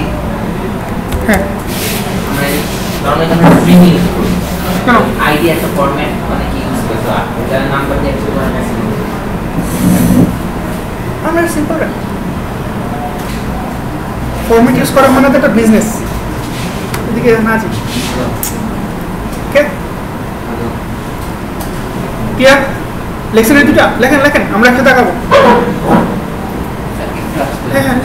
হ্যাঁ আমরা নরমালি আমরা স্ট্রিং ইউজ করি কেন আইডি একটা ফরম্যাট অনেক ইউজ করে তো এটা নাম্বার দিয়ে একটু করে মেসেজ আমরা সিম্পল ফরম্যাট ইউজ করা মানে তো একটা বিজনেস এদিকে না আছে ওকে ক্লিয়ার লেকচারে দুটা লেখেন লেখেন আমরা একসাথে দেখাবো হ্যাঁ হ্যাঁ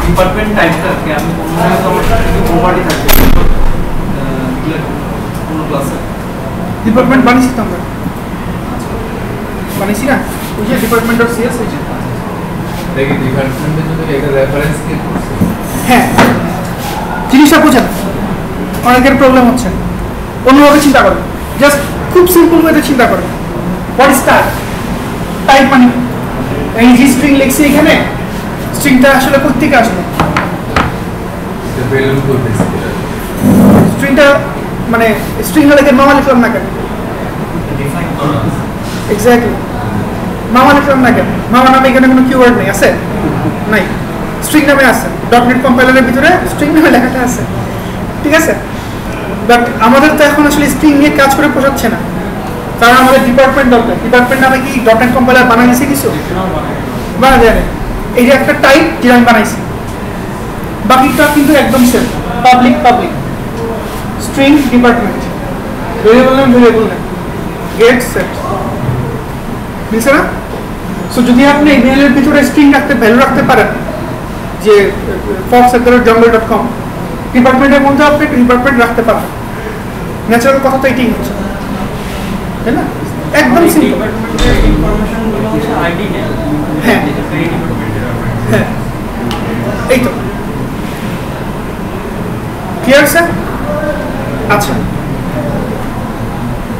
ডিপার্টমেন্ট টাইপটা কি আমি কোনো জায়গায় তো আমার কিছু প্রপার্টি থাকবে কোনো ক্লাসে ডিপার্টমেন্ট বানিয়েছি তো আমরা বানিয়েছি না ওই যে ডিপার্টমেন্ট অফ সিএস হয়েছে দেখি ডিপার্টমেন্টের জন্য একটা রেফারেন্স কি করছে হ্যাঁ জিনিসটা বুঝেন অনেকের প্রবলেম হচ্ছে অন্যভাবে চিন্তা করেন জাস্ট খুব সিম্পল ওয়েতে চিন্তা করেন হোয়াট ইজ টাইপ টাইপ মানে এই যে স্ট্রিং লিখছি এখানে স্ট্রিংটা আসলে কোথেকে আসলো বেলুন করতেছে স্ট্রিংটা মানে স্ট্রিং লিখে মামা লিখলাম না কেন ডিফাইন করা এক্স্যাক্টলি মামা লিখলাম না কেন মামা নামে এখানে কোনো কিওয়ার্ড নেই আছে নাই স্ট্রিং নামে আছে ডটনেট কম্পাইলারের ভিতরে স্ট্রিং নামে লেখাটা আছে ঠিক আছে বাট আমাদের তো এখন আসলে স্ট্রিং নিয়ে কাজ করে পোষাচ্ছে না কারণ আমাদের ডিপার্টমেন্ট দরকার ডিপার্টমেন্ট নামে কি ডটনেট কম্পাইলার বানাইছে কিছু বানা যায় না এই যে একটা টাইপ যেটা আমি বানাইছি বাকিটা কিন্তু একদম same public public string department variable name get set বুঝছে না সো যদি আপনি ইমেইলের ভিতরে স্ট্রিং রাখতে ভ্যালু রাখতে পারেন যে fox@jungle.com ডিপার্টমেন্টের মধ্যে আপনি একটা ডিপার্টমেন্ট রাখতে পারেন ন্যাচারাল কথা তো এটাই হচ্ছে তাই না একদম সিম্পল ডিপার্টমেন্টের ইনফরমেশনগুলো হচ্ছে আইডি নেয় হ্যাঁ ডিপার্টমেন্টের হ্যাঁ এই তো ক্লিয়ার স্যার আচ্ছা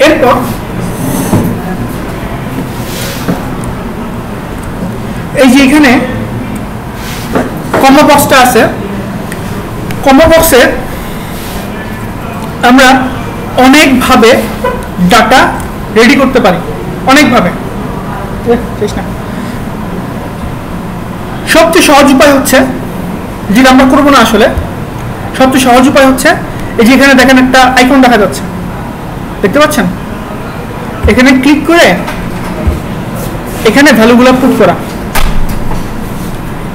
এরপর এই যে এখানে কম্বো বক্সটা আছে কম্বো বক্সে আমরা অনেকভাবে ডাটা রেডি করতে পারি অনেকভাবে সবচেয়ে সহজ উপায় হচ্ছে যেটা আমরা করবো না আসলে সবচেয়ে সহজ উপায় হচ্ছে এই যে এখানে দেখেন একটা আইকন দেখা যাচ্ছে দেখতে পাচ্ছেন এখানে ক্লিক করে এখানে ভ্যালুগুলো পুট করা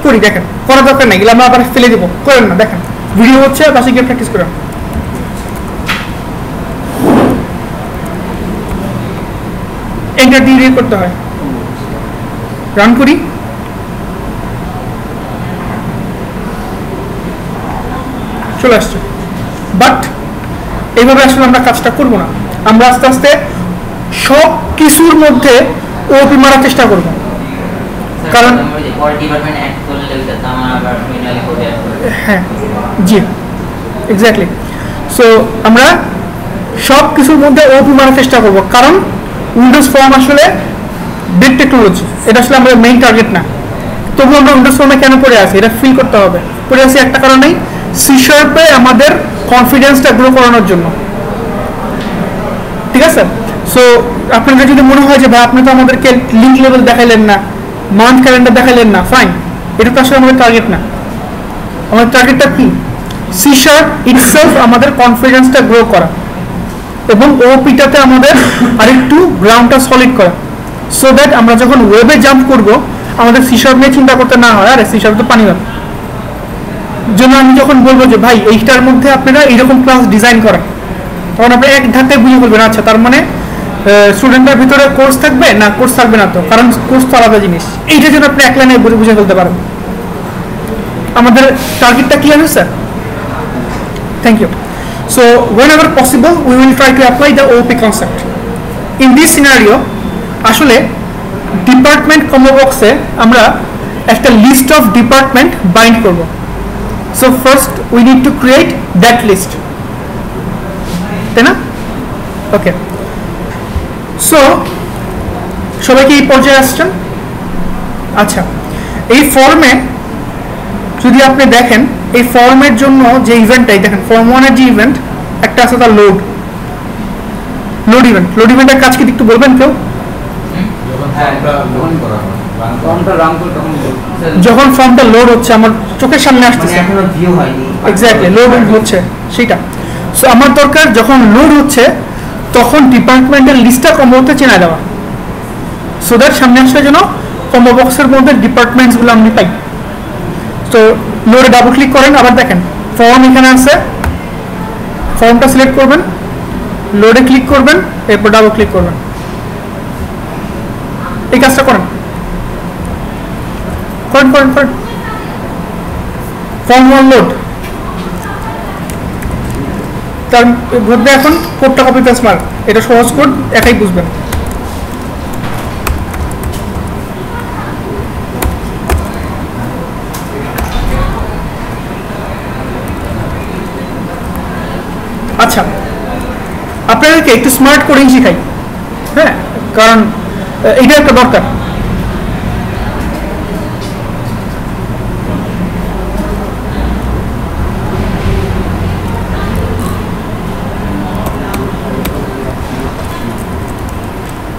করি দেখেন করার দরকার নেই এগুলো আমরা আবার ফেলে দেবো করেন না দেখেন ভিডিও হচ্ছে বাসে গিয়ে প্র্যাকটিস করেন এন্টার দিয়ে করতে হয় রান করি চলে আসছে বাট এইভাবে আসলে আমরা কাজটা করবো না আমরা আস্তে আস্তে সব কিছুর মধ্যে ওপি মারার চেষ্টা করবো কারণ ডিপার্টমেন্ট অ্যাড করলে ওটা তো আমার আবার ম্যানুয়ালি কোডে অ্যাড করতে হ্যাঁ জি এক্স্যাক্টলি সো আমরা সব কিছুর মধ্যে ওপি মারার চেষ্টা করবো কারণ উইন্ডোজ ফর্ম আসলে বিগ টেকনোলজি এটা আসলে আমাদের মেইন টার্গেট না তবু আমরা উইন্ডোজ ফর্মে কেন পড়ে আছি এটা ফিল করতে হবে পড়ে আছি একটা কারণেই সি শার্পে আমাদের কনফিডেন্সটা গ্রো করানোর জন্য ঠিক আছে সো আপনাদের যদি মনে হয় যে ভাই আপনি তো আমাদেরকে লিঙ্ক লেভেল দেখাইলেন না মান্থ ক্যালেন্ডার দেখাইলেন না ফাইন এটা তো আসলে আমাদের টার্গেট না আমাদের টার্গেটটা কি সি শার্প ইটসেলফ আমাদের কনফিডেন্সটা গ্রো করা এবং ওপিটাতে আমাদের আরেকটু গ্রাউন্ডটা সলিড করা সো দ্যাট আমরা যখন ওয়েবে জাম্প করব আমাদের সি শার্প নিয়ে চিন্তা করতে না হয় আরে সি শার্প তো পানি হবে জন্য আমি যখন বলবো যে ভাই এইটার মধ্যে আপনারা এইরকম ক্লাস ডিজাইন করেন তখন আপনি এক ধাক্কায় বুঝে বলবেন আচ্ছা তার মানে স্টুডেন্টের ভিতরে কোর্স থাকবে না কোর্স থাকবে না তো কারণ কোর্স তো আলাদা জিনিস এইটা যেন আপনি এক লাইনে বুঝে ফেলতে পারেন আমাদের টার্গেটটা ক্লিয়ার হয়েছে thank you so whenever possible we will try to apply the OOP concept in this scenario আসলে ডিপার্টমেন্ট কম্বো বক্সে আমরা একটা লিস্ট অফ ডিপার্টমেন্ট বাইন্ড করব so first we need to create that list তাই না okay so সবাই কি এই পর্যায়ে আসছেন আচ্ছা এই ফর্মে যদি আপনি দেখেন এই ফর্মের জন্য যে ইভেন্টটাই দেখেন ফর্ম 1 এর যে ইভেন্ট একটা আছে তার লোড ইভেন্টের কাজ কি একটু বলবেন কেউ যখন আমরা লোড করা হয় ফর্মটা রান করে তখন যখন ফর্মটা লোড হচ্ছে আমার চোখের সামনে মানে আসতেছে, এখনো ভিউ হয়নি। এক্স্যাক্টলি লোড হচ্ছে সেটা। সো আমার দরকার যখন লোড হচ্ছে তখন ডিপার্টমেন্টের লিস্টটা কম্বোতে চেনা দেওয়া, সো দ্যাট সামনে আসলে যেন কম্বো বক্সের মধ্যে ডিপার্টমেন্টসগুলো আপনি পাই। তো লোডে ডাবল ক্লিক করেন, আবার দেখেন ফর্ম এখানে আছে, ফর্মটা সিলেক্ট করবেন, লোডে ক্লিক করবেন, এরপর ডাবল ক্লিক করবেন, এই কাজটা করেন করেন করেন করেন। ফর্ম ওয়ান লোড, তার মধ্যে এখন কোডটা কপি পেস্ট মার্ক, এটা সহজ কোড, একাই বুঝবেন। আচ্ছা, আপনাদেরকে একটু স্মার্ট কোডিং শিখাই, হ্যাঁ, কারণ এটা একটা দরকার।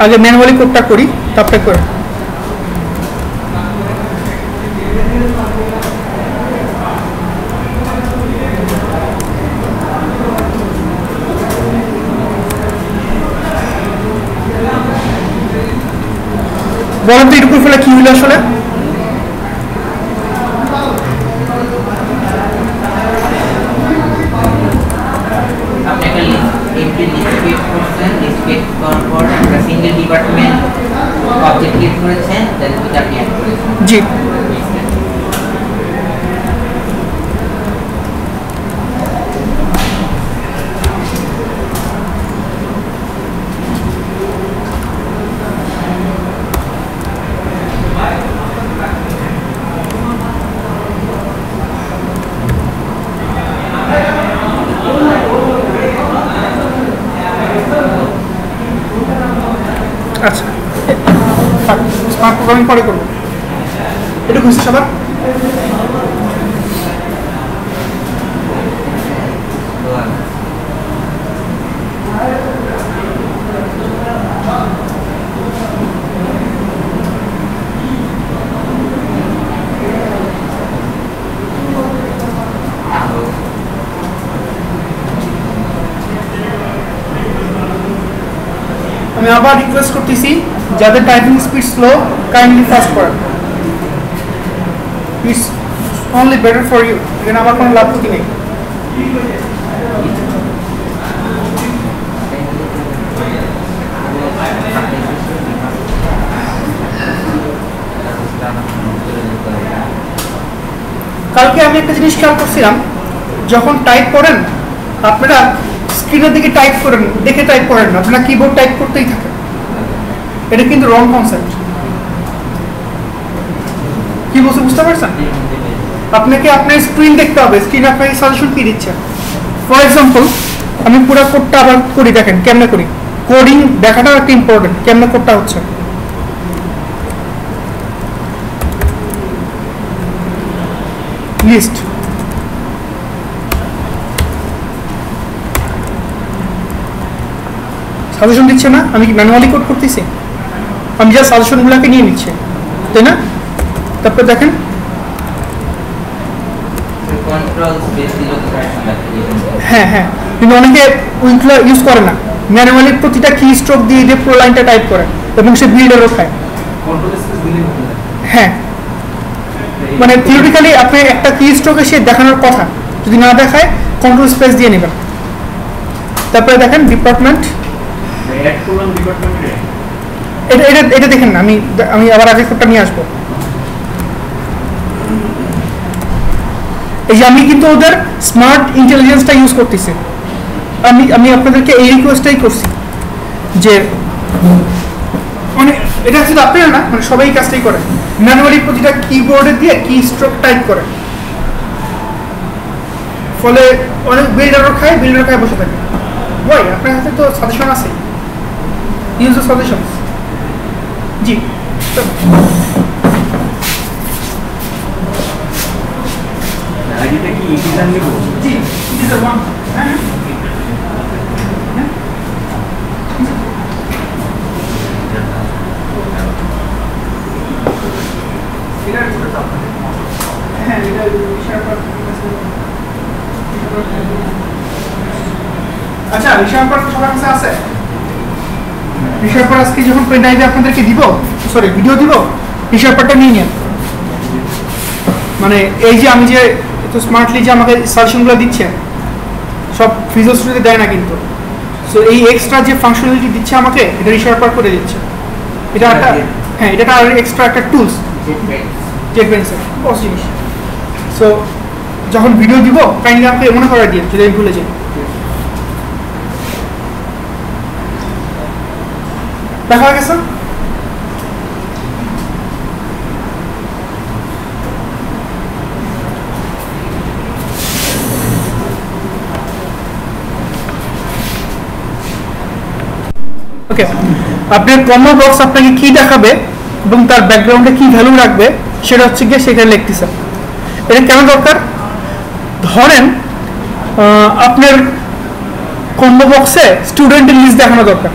আগে ম্যানুয়ালি কোডটা করি, তারপরে করে। বলেন তো এটুকু ফেলে কি হলো আসলে? আপনি একটা এমটি লিস্ট ক্রিয়েট করছেন, লিস্ট ক্রিয়েট করার পর একটা সিঙ্গেল ডিপার্টমেন্ট অবজেক্ট ক্রিয়েট করেছেন, দেন ওটা আপনি অ্যাড করেছেন। জি, আচ্ছা, স্মার্ট প্রোগ্রামিং পরে করবো, এটা খুঁজছে সবার। আমি আবার রিকোয়েস্ট করতেছি যাদের typing speed slow kindly fast করেন, it's only better for you, এখানে আমার কোনো লাভ ক্ষতি নেই। কালকে আমি একটা জিনিস খেয়াল করছিলাম, যখন টাইপ করেন আপনারা স্ক্রিনের দিকে টাইপ করেন, দেখে টাইপ করেন না, আপনারা কিবোর্ড টাইপ করতেই থাকেন, এটা কিন্তু রং কনসেপ্ট। কি বলছে বুঝতে পারছেন? আপনাকে আপনার স্ক্রিন দেখতে হবে, স্ক্রিন আপনাকে সাজেশন কি দিচ্ছে। ফর এক্সাম্পল আমি পুরো কোডটা আবার করি, দেখেন কেমনে করি, কোডিং দেখাটা একটা ইম্পর্টেন্ট, কেমনে কোডটা হচ্ছে। লিস্ট সাজেশন দিচ্ছে না, আমি কি ম্যানুয়ালি কোড করতেছি? আমি যা সাজেশনগুলোকে নিয়ে নিচ্ছি, তাই না? তারপর দেখেন হ্যাঁ হ্যাঁ, কিন্তু অনেকে ওইগুলো ইউজ করে না, ম্যানুয়ালি প্রতিটা কি স্ট্রোক দিয়ে দিয়ে পুরো লাইনটা টাইপ করে এবং সে বিল্ডারও খায়। হ্যাঁ, মানে থিওরিটিক্যালি আপনি একটা কি স্ট্রোকে সে দেখানোর কথা, যদি না দেখায় কন্ট্রোল স্পেস দিয়ে নেবেন। তারপরে দেখেন ডিপার্টমেন্ট, এটা এটা এটা দেখেন না, আমি আবার আগের কোডটা নিয়ে আসবো। এই যে আমি কিন্তু ওদের স্মার্ট ইন্টেলিজেন্সটা ইউজ করতেছি। আমি আপনাদেরকে এই রিকোয়েস্টটাই করছি যে মানে এটা শুধু আপনারা না, মানে সবাই কাজটাই করে, ম্যানুয়ালি প্রতিটা কিবোর্ডে দিয়ে কি স্ট্রোক টাইপ করে, ফলে অনেক বিল্ডারও খায় বসে থাকে। ভাই আপনার হাতে তো সাজেশন আছে, ইউজ সাজেশন। জি আইডিটা কি ইন্টিজার নিব? জি, ইন্টিজার 1। হ্যাঁ হ্যাঁ এটা আচ্ছা রিসার্চ পার্ট সবার কাছে আছে রিসার্চ পার্ট আজকে যখন পেন ড্রাইভে আপনাদেরকে দিব সরি ভিডিও দিব রিসার্চ পার্টটা নিয়ে নেন মানে এই যে আমি যে এত স্মার্টলি যে আমাকে সাজেশনগুলো দিচ্ছে সব ফিজিক্স স্টুডিওতে দেয় না কিন্তু সো এই এক্সট্রা যে ফাংশনালিটি দিচ্ছে আমাকে এটা রিসার্চ পার্ট করে দিচ্ছে এটা একটা হ্যাঁ এটা আর এক্সট্রা একটা টুলস জেট ব্রেন্সের বস জিনিস সো যখন ভিডিও দিব কাইন্ডলি আমাকে মনে করাই দিন যদি আমি ভুলে যাই দেখা হয়ে গেছে ওকে আপনার কম্বো বক্স আপনাকে কি দেখাবে এবং তার ব্যাকগ্রাউন্ডে কি ভ্যালু রাখবে সেটা হচ্ছে গিয়ে সেখানে লিখতেছে এটা কেন দরকার ধরেন আপনার কম্বো বক্সে স্টুডেন্টের লিস্ট দেখানো দরকার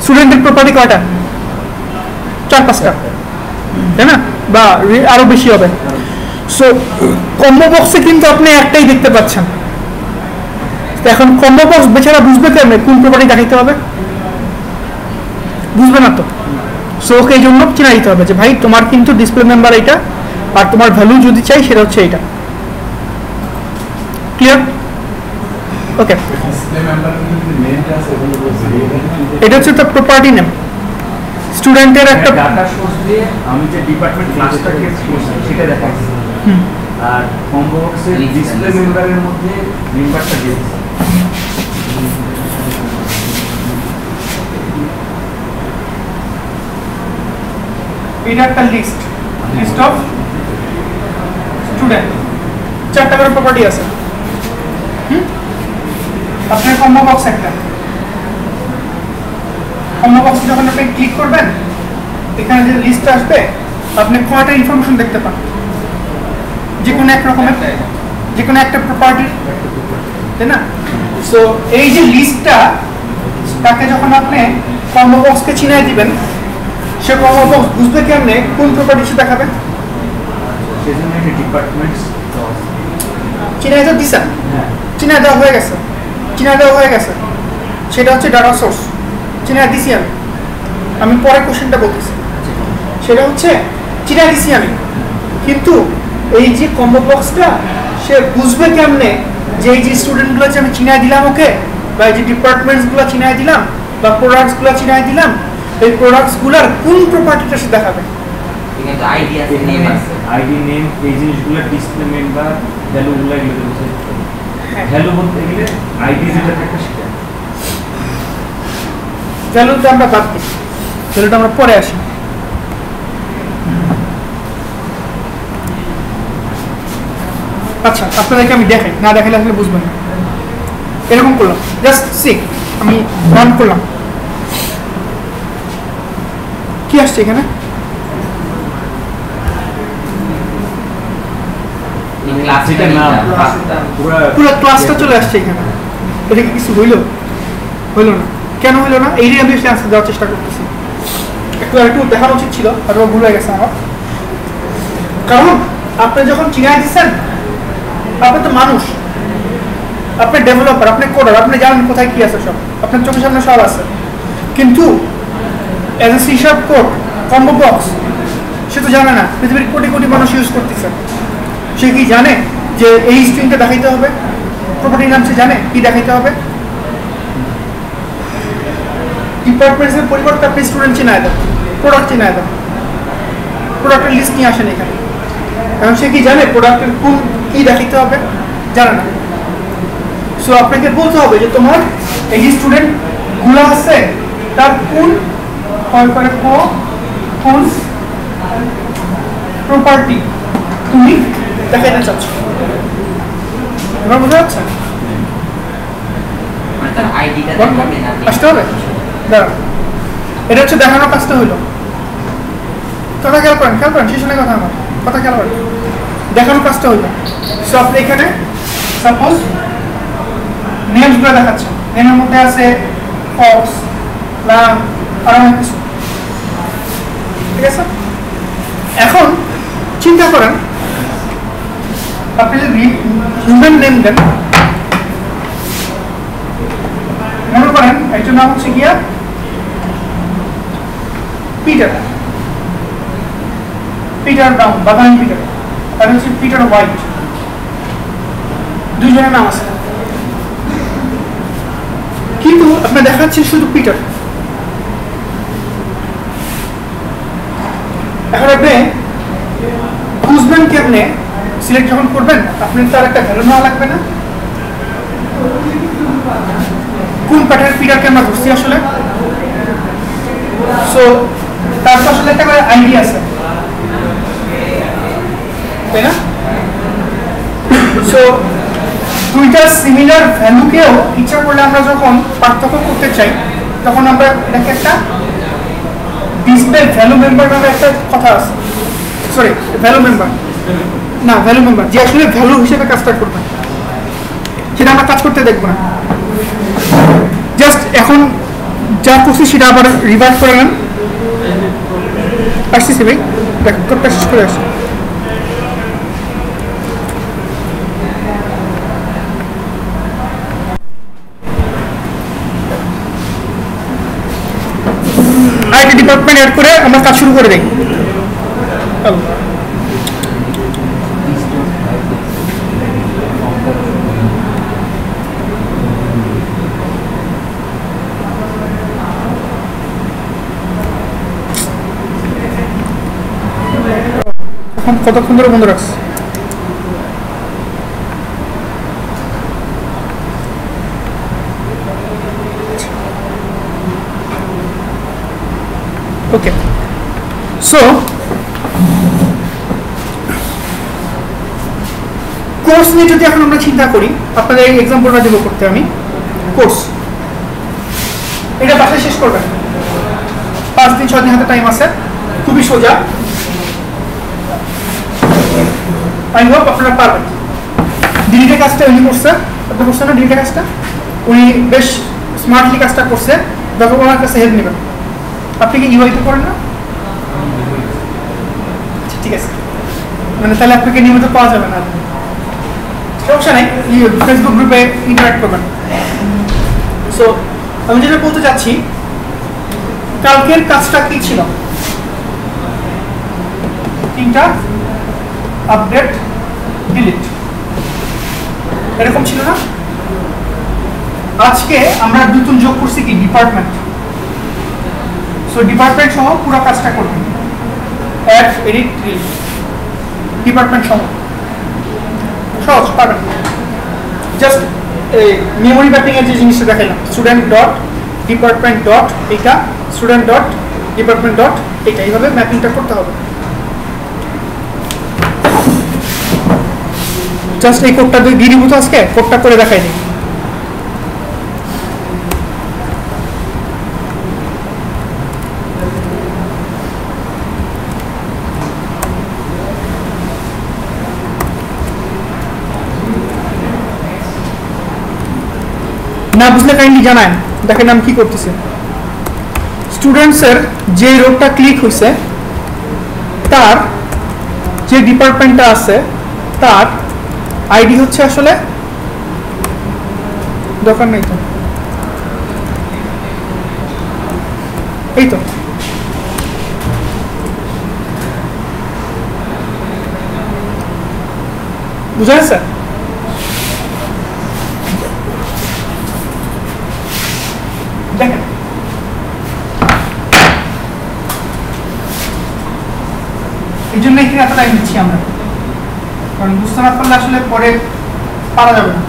স্টুডেন্টের প্রপার্টি কয়টা 4-5টা তাই না বা আরো বেশি হবে সো কম্বো বক্সে কিন্তু আপনি একটাই দেখতে পাচ্ছেন এখন কম্বো বক্স বেচারা বুঝবে কেমনে কোন প্রপার্টি দেখাইতে হবে বুঝবে না তো সো ওকে এই জন্য চিনা দিতে হবে যে ভাই তোমার কিন্তু ডিসপ্লে মেম্বার এটা আর তোমার ভ্যালু যদি চাই সেটা হচ্ছে এটা ক্লিয়ার ওকে এটা হচ্ছে তো প্রপার্টি নেম স্টুডেন্টের একটা ডাটা সোর্স দিয়ে আমি যে ডিপার্টমেন্ট ক্লাসটা ক্রিয়েট করছি সেটা দেখাচ্ছি আর কম্বো বক্সের ডিসপ্লে মেম্বারের মধ্যে মেম্বারটা দিয়েছি এটা একটা লিস্ট অফ স্টুডেন্ট 4টা করে প্রপার্টি আছে আপনার কম্বো বক্স একটা কম্বো বক্সে যখন আপনি ক্লিক করবেন এখানে যে লিস্ট আসবে আপনি কয়টা ইনফরমেশন দেখতে পান যে কোনো এক রকমের যে কোনো একটা প্রপার্টি তাই না সো এই যে লিস্টটা তাকে যখন আপনি কম্বো বক্সকে চিনাই দিবেন সে কম্বো বক্স বুঝবে কেমনে কোন প্রপার্টি সে দেখাবে সেজন্য একটা ডিপার্টমেন্ট চিনাই তো দিছেন চিনাই দেওয়া হয়ে গেছে সেটা হচ্ছে ডাটা সোর্স চিনাই দিছি আমি পরে কোশ্চেনটা বলতেছি সেটা হচ্ছে চিনাই দিছি আমি কিন্তু এই যে কম্বো বক্সটা সে বুঝবে কেমনে যে এই যে স্টুডেন্টগুলো যে আমি চিনাই দিলাম ওকে বা এই যে ডিপার্টমেন্টসগুলো চিনাই দিলাম বা প্রোডাক্টসগুলো চিনাই দিলাম এই প্রোডাক্টসগুলোর কোন প্রপার্টিটা সে দেখাবে কিন্তু আইডি আছে নেম আছে আইডি নেম এই জিনিসগুলো ডিসপ্লে মেম্বার ভ্যালুগুলো এগুলো বলতে ভ্যালু বলতে গেলে আইডি যেটা থাকে সেটা ভ্যালুটা আমরা বাদ দিই ভ্যালুটা আমরা পরে আসি আচ্ছা আপনাদেরকে আমি দেখাই না দেখালে আসলে বুঝবেন না এরকম করলাম জাস্ট সি আমি রান করলাম কি আসছে এখানে সেটা না পুরো ক্লাসটা চলে আসছে এখানে এটা কি কিছু হইলো না কেন হইলো না এই আমি আনসার দেওয়ার চেষ্টা করতেছি একটু দেখানো উচিত ছিল আর ভুল হয়ে গেছে আমার কারণ আপনি যখন চিনাই দিচ্ছেন আপনি তো মানুষ আপনি ডেভেলপার আপনি কোডার আপনি জানেন কোথায় কি আছে সব আপনার চোখের সামনে সব আছে কিন্তু as a C sharp code combo box সে তো জানে না পৃথিবীর কোটি কোটি মানুষ ইউজ করতেছে সে কি জানে যে এই স্ট্রিংটা দেখাইতে হবে প্রপার্টির নাম সে জানে কি দেখাইতে হবে ডিপার্টমেন্টের পরিবর্তে আপনি স্টুডেন্ট চিনায় দেন প্রোডাক্ট চিনায় দেন প্রোডাক্টের লিস্ট নিয়ে আসেন এখানে কারণ সে কি জানে প্রোডাক্টের কোন কি দেখাইতে হবে জানে না সো আপনাকে বলতে হবে যে তোমার এই যে স্টুডেন্ট গুলো আছে তার কোন কোন প্রপার্টি তুমি দেখাইতে চাচ্ছ এবার বোঝা যাচ্ছে তার আইডিটা দেখাবে না আসতে হবে দাঁড়া এটা হচ্ছে দেখানোর কাজটা হইলো কথা খেয়াল করেন শেষে কথা আমার কথা খেয়াল করেন দেখানোর কাজটা হইলো সো আপনি এখানে সাপোজ নেমসগুলো দেখাচ্ছেন নেমের মধ্যে আছে ফক্স লাম আর অনেক কিছু ঠিক আছে এখন চিন্তা করেন আপনি যদি হিউম্যান নেম দেন, মনে করেন একজন নাম হচ্ছে গিয়া পিটার, পিটার ব্রাউন, বাদামি পিটার, আর হচ্ছে পিটার হোয়াইট, দুইজনের নাম আছে, কিন্তু আপনি দেখাচ্ছেন শুধু পিটার। এখন আপনি বুঝবেন কেমনে, সিলেক্ট যখন করবেন আপনার তার একটা ভ্যালু নেওয়া লাগবে না? কোন প্যাটার্ন পিটারকে আমরা ধরছি আসলে? সো তার তো আসলে একটা আইডিয়া আছে, তাই না? সো দুইটা সিমিলার ভ্যালুকেও ইচ্ছা করলে আমরা যখন পার্থক্য করতে চাই তখন আমরা এটাকে একটা ডিসপ্লে ভ্যালু মেম্বার নামে একটা কথা আছে, সরি ভ্যালু মেম্বার না, ভ্যালু মেম্বার যে আসলে ভ্যালু হিসেবে কাজটা করবে, সেটা আমরা কাজ করতে দেখবো না। জাস্ট এখন যা করছি সেটা আবার রিভাইভ করে নেন। আসতেছি ভাই, দেখ কোডটা শেষ করে আসি। আইটি ডিপার্টমেন্ট অ্যাড করে আমরা কাজ শুরু করে দিই। কতক্ষণ ধরে বন্ধ রাখছি? ওকে, সো কোর্স নিয়ে যদি এখন আমরা চিন্তা করি, আপনাদের এই এক্সাম্পলটা দেবো করতে আমি। কোর্স এটা বাসায় শেষ করবেন, 5 দিন 6 দিন হাতে টাইম আছে, খুবই সোজা। আই হোপ আপনারা পারবেন। ডিলিটে কাজটা উনি করছে, আপনি করছেন না ডিলিটে কাজটা, উনি বেশ স্মার্টলি কাজটা করছে, যখন ওনার কাছে হেল্প নেবেন। আপনি কি ইউআইতে করেন না? ঠিক আছে, মানে তাহলে আপনাকে নিয়মিত পাওয়া যাবে না, সমস্যা নেই, ফেসবুক গ্রুপে ইন্টারাক্ট করবেন। সো আমি যেটা বলতে চাচ্ছি, কালকের কাজটা কি ছিল? 3টা আপডেট ডিলিট, এরকম ছিল না? আজকে আমরা নতুন যোগ করছি কি ডিপার্টমেন্ট। সো ডিপার্টমেন্ট সহ পুরো কাজটা করবেন, অ্যাড এডিট ডিলিট ডিপার্টমেন্ট সহ, সহজ পাবেন। জাস্ট মেমোরি ম্যাপিং এর যে জিনিসটা দেখালাম, স্টুডেন্ট ডট ডিপার্টমেন্ট ডট এটা, স্টুডেন্ট ডট ডিপার্টমেন্ট ডট এটা, এইভাবে ম্যাপিংটা করতে হবে। জাস্ট এই কোডটা দিয়ে দিব, তো আজকে কোডটা করে দেখাই দিই। না বুঝলে কাইন্ডলি জানায়, দেখেন আমি কি করতেছি। স্টুডেন্টসের যে রোডটা ক্লিক হয়েছে তার যে ডিপার্টমেন্টটা আছে তার আইডি হচ্ছে আসলে দরকার নেই তো, এই তো বুঝা গেছে? দেখেন এই জন্য এখানে এত টাইম দিচ্ছি আমরা, কারণ বুঝতে না পারলে আসলে পরে পারা যাবে না।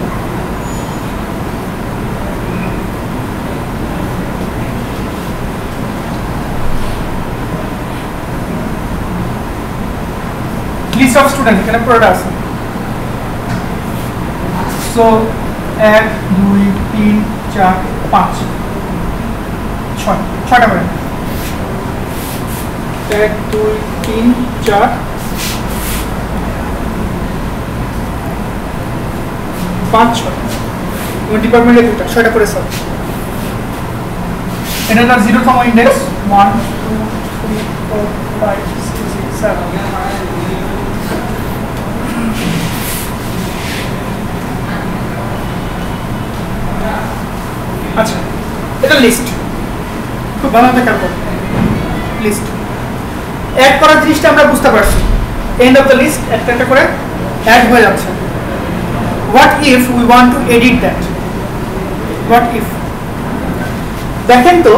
লিস্ট অফ স্টুডেন্ট এখানে পুরোটা আছে। সো 1 2 3 4 5 6টা করে 1 2 3 4 5 6 ডিপার্টমেন্টে 6টা করে স্যার। এটা তার 0তম ইন্ডেক্স 1 2 3 4 5 6 স্যার আচ্ছা, এটা লিস্ট, খুব ভালো মতো খেয়াল করো। লিস্ট অ্যাড করার জিনিসটা আমরা বুঝতে পারছি, এন্ড অফ দ্য লিস্ট একটা একটা করে অ্যাড হয়ে যাচ্ছে। What if we want to edit that? What if, দেখেন তো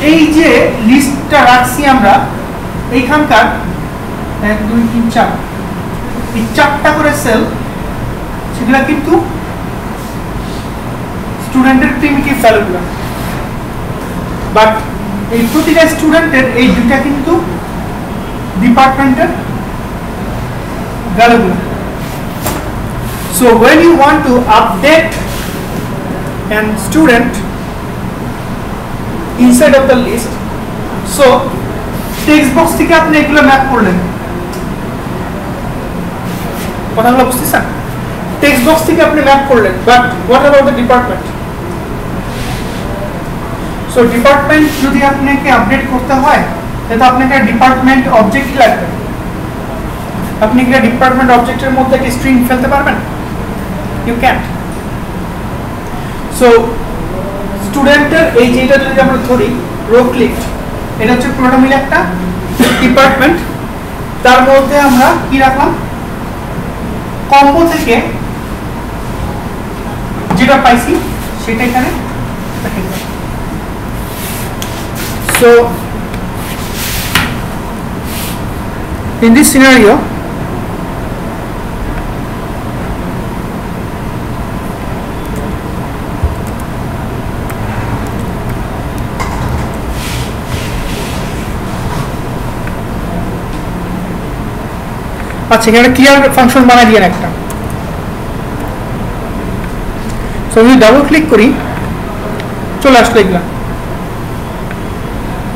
এই যে লিস্টটা রাখছি আমরা, এইখানকার 1 2 3 4 এই 4টা করে সেল, সেগুলা কিন্তু স্টুডেন্টের প্রিমিটিভ ভ্যালুগুলো, বাট এই প্রতিটা স্টুডেন্টের এই দুইটা কিন্তু ডিপার্টমেন্টের ভ্যালুগুলো। So when you want to update an student inside of the list, so text box থেকে আপনি এগুলো ম্যাপ করলেন, কথাগুলো বুঝতেছেন? টেক্সট বক্স থেকে আপনি ম্যাপ করলেন, but what about the department? So department যদি আপনাকে আপডেট করতে হয় তাহলে আপনাকে ডিপার্টমেন্ট অবজেক্ট লাগবে। আপনি কি ডিপার্টমেন্ট অবজেক্টের মধ্যে একটা স্ট্রিং ফেলতে পারবেন? You can't. সো স্টুডেন্টের এই যেটা যদি আমরা ধরি রো ক্লিক, এটা হচ্ছে পুরোটা মিলে একটা ডিপার্টমেন্ট, তার মধ্যে আমরা কি রাখলাম, কম্বো থেকে যেটা পাইছি সেটা এখানে রাখলাম। So in this scenario, আচ্ছা এখানে ক্লিয়ার ফাংশন বানাই দিয়ে একটা। সো যদি ডাবল ক্লিক করি চলে আসলো এগুলা।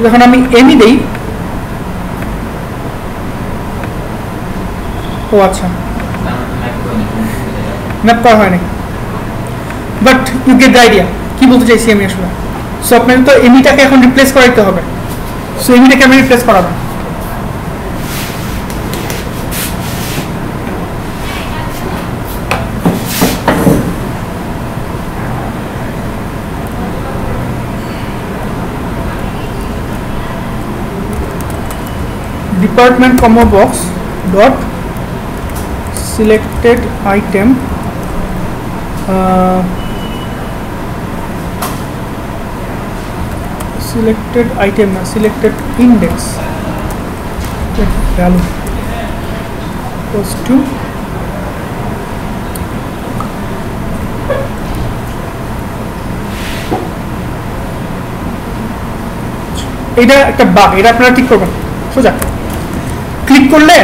যখন আমি এমই দেই, ও আচ্ছা ম্যাপ করা হয়নি, but you get the idea কি বলতে চাইছি আমি আসলে। সো আপনাকে তো এমিটাকে এখন রিপ্লেস করাইতে হবে। সো এমিটাকে আমি রিপ্লেস করাবো। department comma box dot selected item selected item na selected index value equals to এটা একটা বাগ, এটা আপনারা ঠিক করবেন সোজা। ক্লিক করলে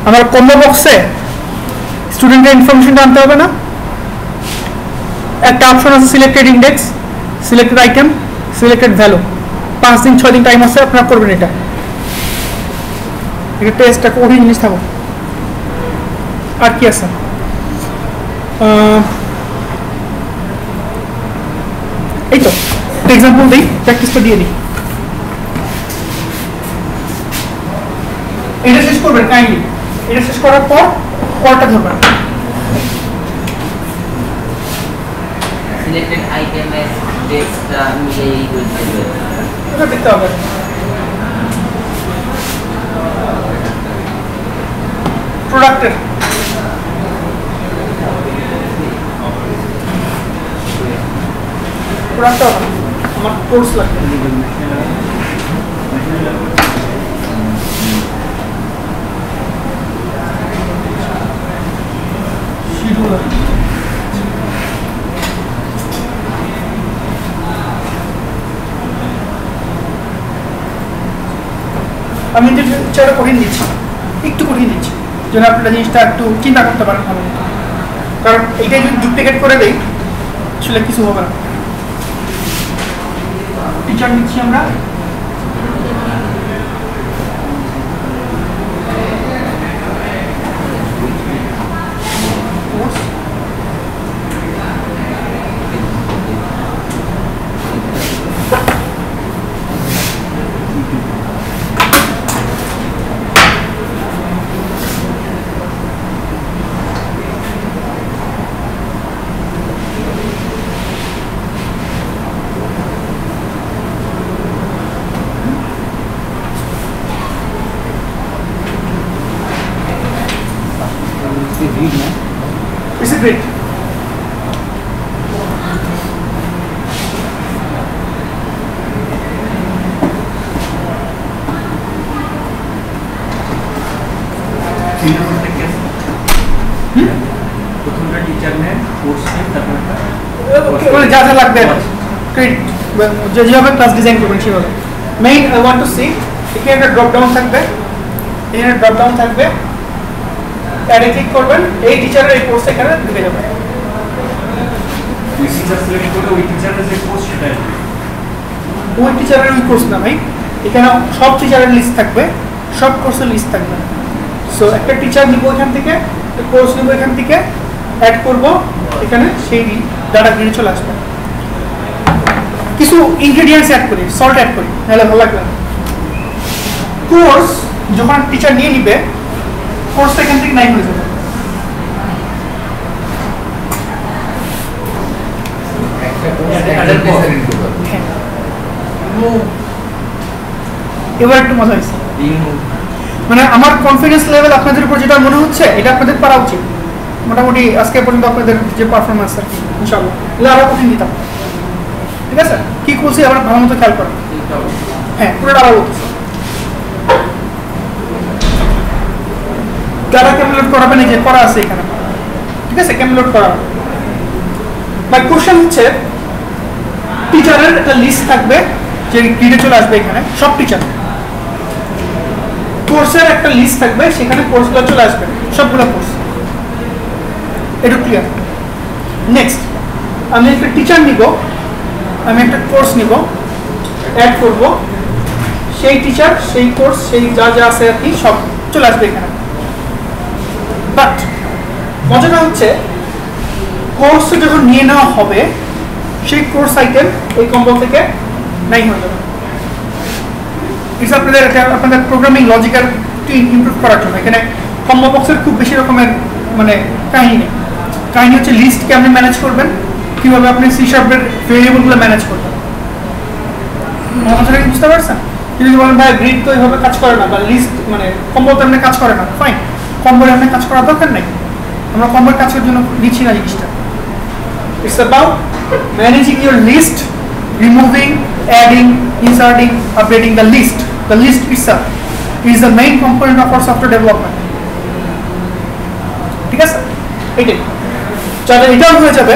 আমার কম্বো বক্সে স্টুডেন্টের ইনফরমেশনটা আনতে হবে না, একটা অপশন আছে selected index, selected item, selected value. 5 দিন 6 দিন টাইম আছে, আপনারা করবেন এটা। এটা টেস্টটা কঠিন জিনিস থাকো। আর কি আছে, এই তো এক্সাম্পল দিই, প্র্যাকটিসটা দিয়ে দিই। এটা শেষ করবেন কাইন্ডলি। এটা শেষ করার পর পরটা ধরবেন। সিলেক্টেড আইটেমের টেক্সটটা মিলেই বলতে হবে, এটা দেখতে হবে। প্রোডাক্টের প্রোডাক্টটা আমার কোর্স লাগবে। আমি চেষ্টা কঠিন দিচ্ছি, একটু কঠিন দিচ্ছি, যেন আপনারা জিনিসটা একটু চিন্তা করতে পারেন ভালো মতো। কারণ এইটাই যদি ডুপ্লিকেট করে দেই আসলে কিছু হবে না। টিচার নিচ্ছি আমরা, It's a great. প্রথমটা টিচার নেন, কোর্স নেন, তারপরটা মানে যা যা লাগবে ক্রেডিট যেভাবে ক্লাস ডিজাইন করবেন সেভাবে। Main I want to see এখানে একটা ড্রপ ডাউন থাকবে, এখানে ড্রপ ডাউন থাকবে, অ্যাডে ক্লিক করবেন, এই টিচারের এই কোর্স এখানে ঢুকে যাবে। ওই টিচার সিলেক্ট করে ওই টিচারের যে কোর্স সেটা আসবে। ওই টিচারের ওই কোর্স না ভাই, এখানে সব টিচারের লিস্ট থাকবে, সব কোর্সের লিস্ট থাকবে। সো একটা টিচার নিব এখান থেকে, কোর্স নিব এখান থেকে, অ্যাড করব এখানে, সেই ডাটা গ্রিডে চলে আসবে। কিছু ইনগ্রেডিয়েন্টস অ্যাড করি, সল্ট অ্যাড করি, নাহলে ভালো লাগবে না। কোর্স যখন টিচার নিয়ে নিবে, কোর্সটা এখান থেকে 9 হয়ে যাবে। হ্যাঁ। এবার একটু মজা হয়েছে, মানে আমার কনফিডেন্স লেভেল আপনাদের উপর যেটা মনে হচ্ছে এটা আপনাদের পারা উচিত। মোটামুটি আজকে পর্যন্ত আপনাদের যে পারফরমেন্স আর কি ইনশাআল্লাহ আরো কঠিন দিতাম। ঠিক আছে, কি বলছি আবার ভালো মতো খেয়াল করেন। হ্যাঁ, পুরোটা আবার বলতেছি। যারা কেমন লোড করাবেন, এই যে করা আছে এখানে, ঠিক আছে, কেমন লোড করাবেন। মাই কোশ্চেন হচ্ছে টিচারের একটা লিস্ট থাকবে যে গ্রিডে চলে আসবে এখানে, সব টিচার। কোর্সের একটা লিস্ট থাকবে, সেখানে কোর্সগুলো চলে আসবে, সবগুলো কোর্স। এটা ক্লিয়ার। নেক্সট, আমি একটা টিচার নিব, আমি একটা কোর্স নিব, অ্যাড করব, সেই টিচার, সেই কোর্স, সেই যা যা আছে আর কি সব চলে আসবে এখানে। বাট মজাটা হচ্ছে কোর্স যখন নিয়ে নেওয়া হবে, সেই কোর্স আইটেম এই কম্বো থেকে নাই হয়ে যাবে। ইটস আপনাদের প্রোগ্রামিং লজিক্যাল ইমপ্রুভ করার জন্য। এখানে কম্বো বক্সের খুব বেশি রকমের মানে কাহিনী নেই। কাহিনী হচ্ছে লিস্টকে আপনি ম্যানেজ করবেন, কীভাবে আপনি সি শার্পের ভেরিয়েবলগুলো ম্যানেজ করবেন। বুঝতে পারছেন? যদি বলেন ভাই গ্রিড তো এইভাবে কাজ করে না, বা লিস্ট মানে কম্বো তো এমনি কাজ করে না, ফাইন, কম্বোর এমনি কাজ করার দরকার নেই, আমরা কম্বোর কাজের জন্য নিচ্ছি না জিনিসটা। It's about managing your list, removing, adding, inserting, updating the list. The list itself is the main component of our software development. ঠিক আছে, এইটাই যাদের এটাও হয়ে যাবে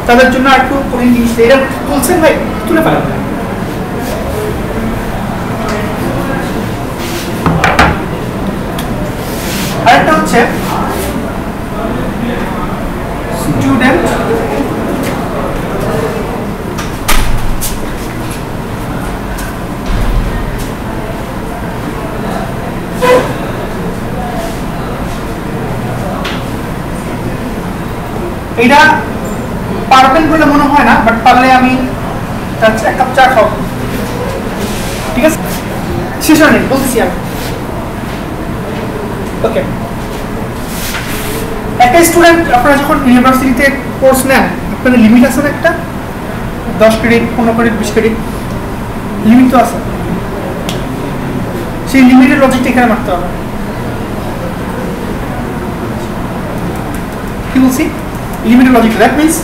তাদের জন্য একটু কঠিন জিনিস। এটা তুলছেন ভাই, তুলে ফেলেন। আরেকটা হচ্ছে স্টুডেন্ট এটা পারবেন বলে মনে হয় না, বাট পারলে আমি এক কাপ চা খাও। ঠিক আছে, শেষ হয়নি, বলতেছি আমি। ওকে, একটা স্টুডেন্ট আপনারা যখন ইউনিভার্সিটিতে কোর্স নেন, আপনাদের লিমিট আছে না একটা, 10 ক্রেডিট, 15 ক্রেডিট, 20 ক্রেডিট লিমিট তো আছে। সেই লিমিটের লজিকটা এখানে মারতে হবে। কি বলছি? Limited logic. দ্যাট মিনস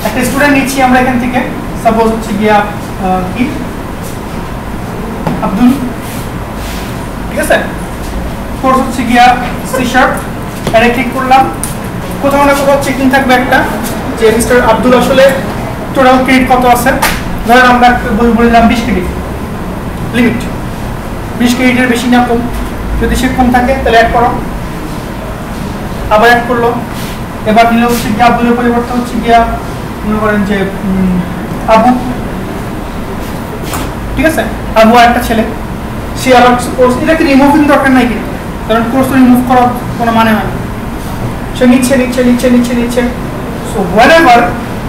একটা স্টুডেন্ট নিচ্ছি আমরা এখান থেকে, সাপোজ হচ্ছে গিয়া কি আব্দুল, ঠিক আছে, কোর্স হচ্ছে গিয়া সি শার্প, এটা ক্লিক করলাম, কোথাও না কোথাও চেকিং থাকবে একটা যে মিস্টার আব্দুল আসলে টোটাল ক্রেডিট কত আছে। ধরেন আমরা বললাম 20 ক্রেডিট লিমিট, 20 ক্রেডিটের বেশি না কম, যদি সে কম থাকে তাহলে অ্যাড করো, আবার অ্যাড করলো। এবার নিলে হচ্ছে গিয়ে আব্দুলের পরিবর্তে হচ্ছে গিয়া মনে করেন যে আবু, ঠিক আছে, আবু একটা ছেলে, সে আবার কোর্স, এটাকে রিমুভিং দরকার নাই কিন্তু, কারণ কোর্স রিমুভ করার কোনো মানে হয় না। সে নিচ্ছে নিচ্ছে নিচ্ছে নিচ্ছে নিচ্ছে। So whenever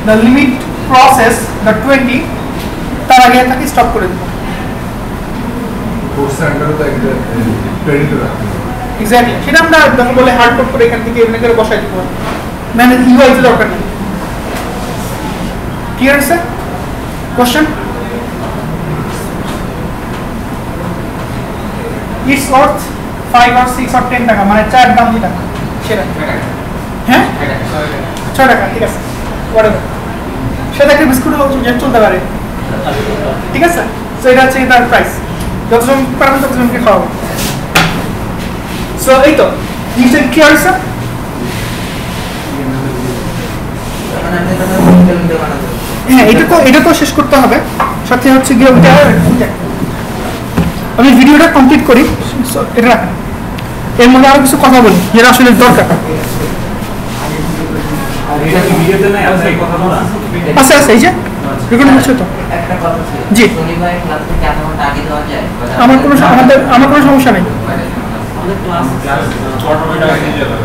the limit crosses the 20, তার আগে তাকে স্টপ করে দেবো। কোর্সের আন্ডারে তো একটা ক্রেডিট রাখতে হবে। এক্স্যাক্টলি, সেটা আমরা যখন বলে হার্ড কোড করে এখান থেকে এমনি করে বসাই দিব, মানে ইউআই এর দরকার নেই। ক্লিয়ার আছে? Question? It's worth 5 or 6 or 10 টাকা, মানে চার দাম যেটা সেটা হ্যাঁ 6 টাকা, ঠিক আছে, whatever। সাথে একটা বিস্কুটও চলতে পারে, ঠিক আছে। সো এটা হচ্ছে তার প্রাইস, যতজন পারবেন ততজনকে খাওয়াবো। সো এই তো জিনিসটা কি হয়েছে। হ্যাঁ, এটা তো শেষ করতে হবে, সাথে হচ্ছে গিয়ে আমি ভিডিওটা কমপ্লিট করি। So, এটা রাখেন, এর মধ্যে আরো কিছু কথা বলি যেটা আসলে দরকার। এটা কি ভিডিওতে নাই আছে কথা বলা? আচ্ছা আচ্ছা, এই যে রেকর্ডিং হচ্ছে তো। একটা কথা ছিল, জি। শনিবারের ক্লাস থেকে আধা ঘন্টা আগে দেওয়া যায়? আমার কোনো সমস্যা নেই। আমাদের ক্লাস 6টা আগে দিয়ে যাবে।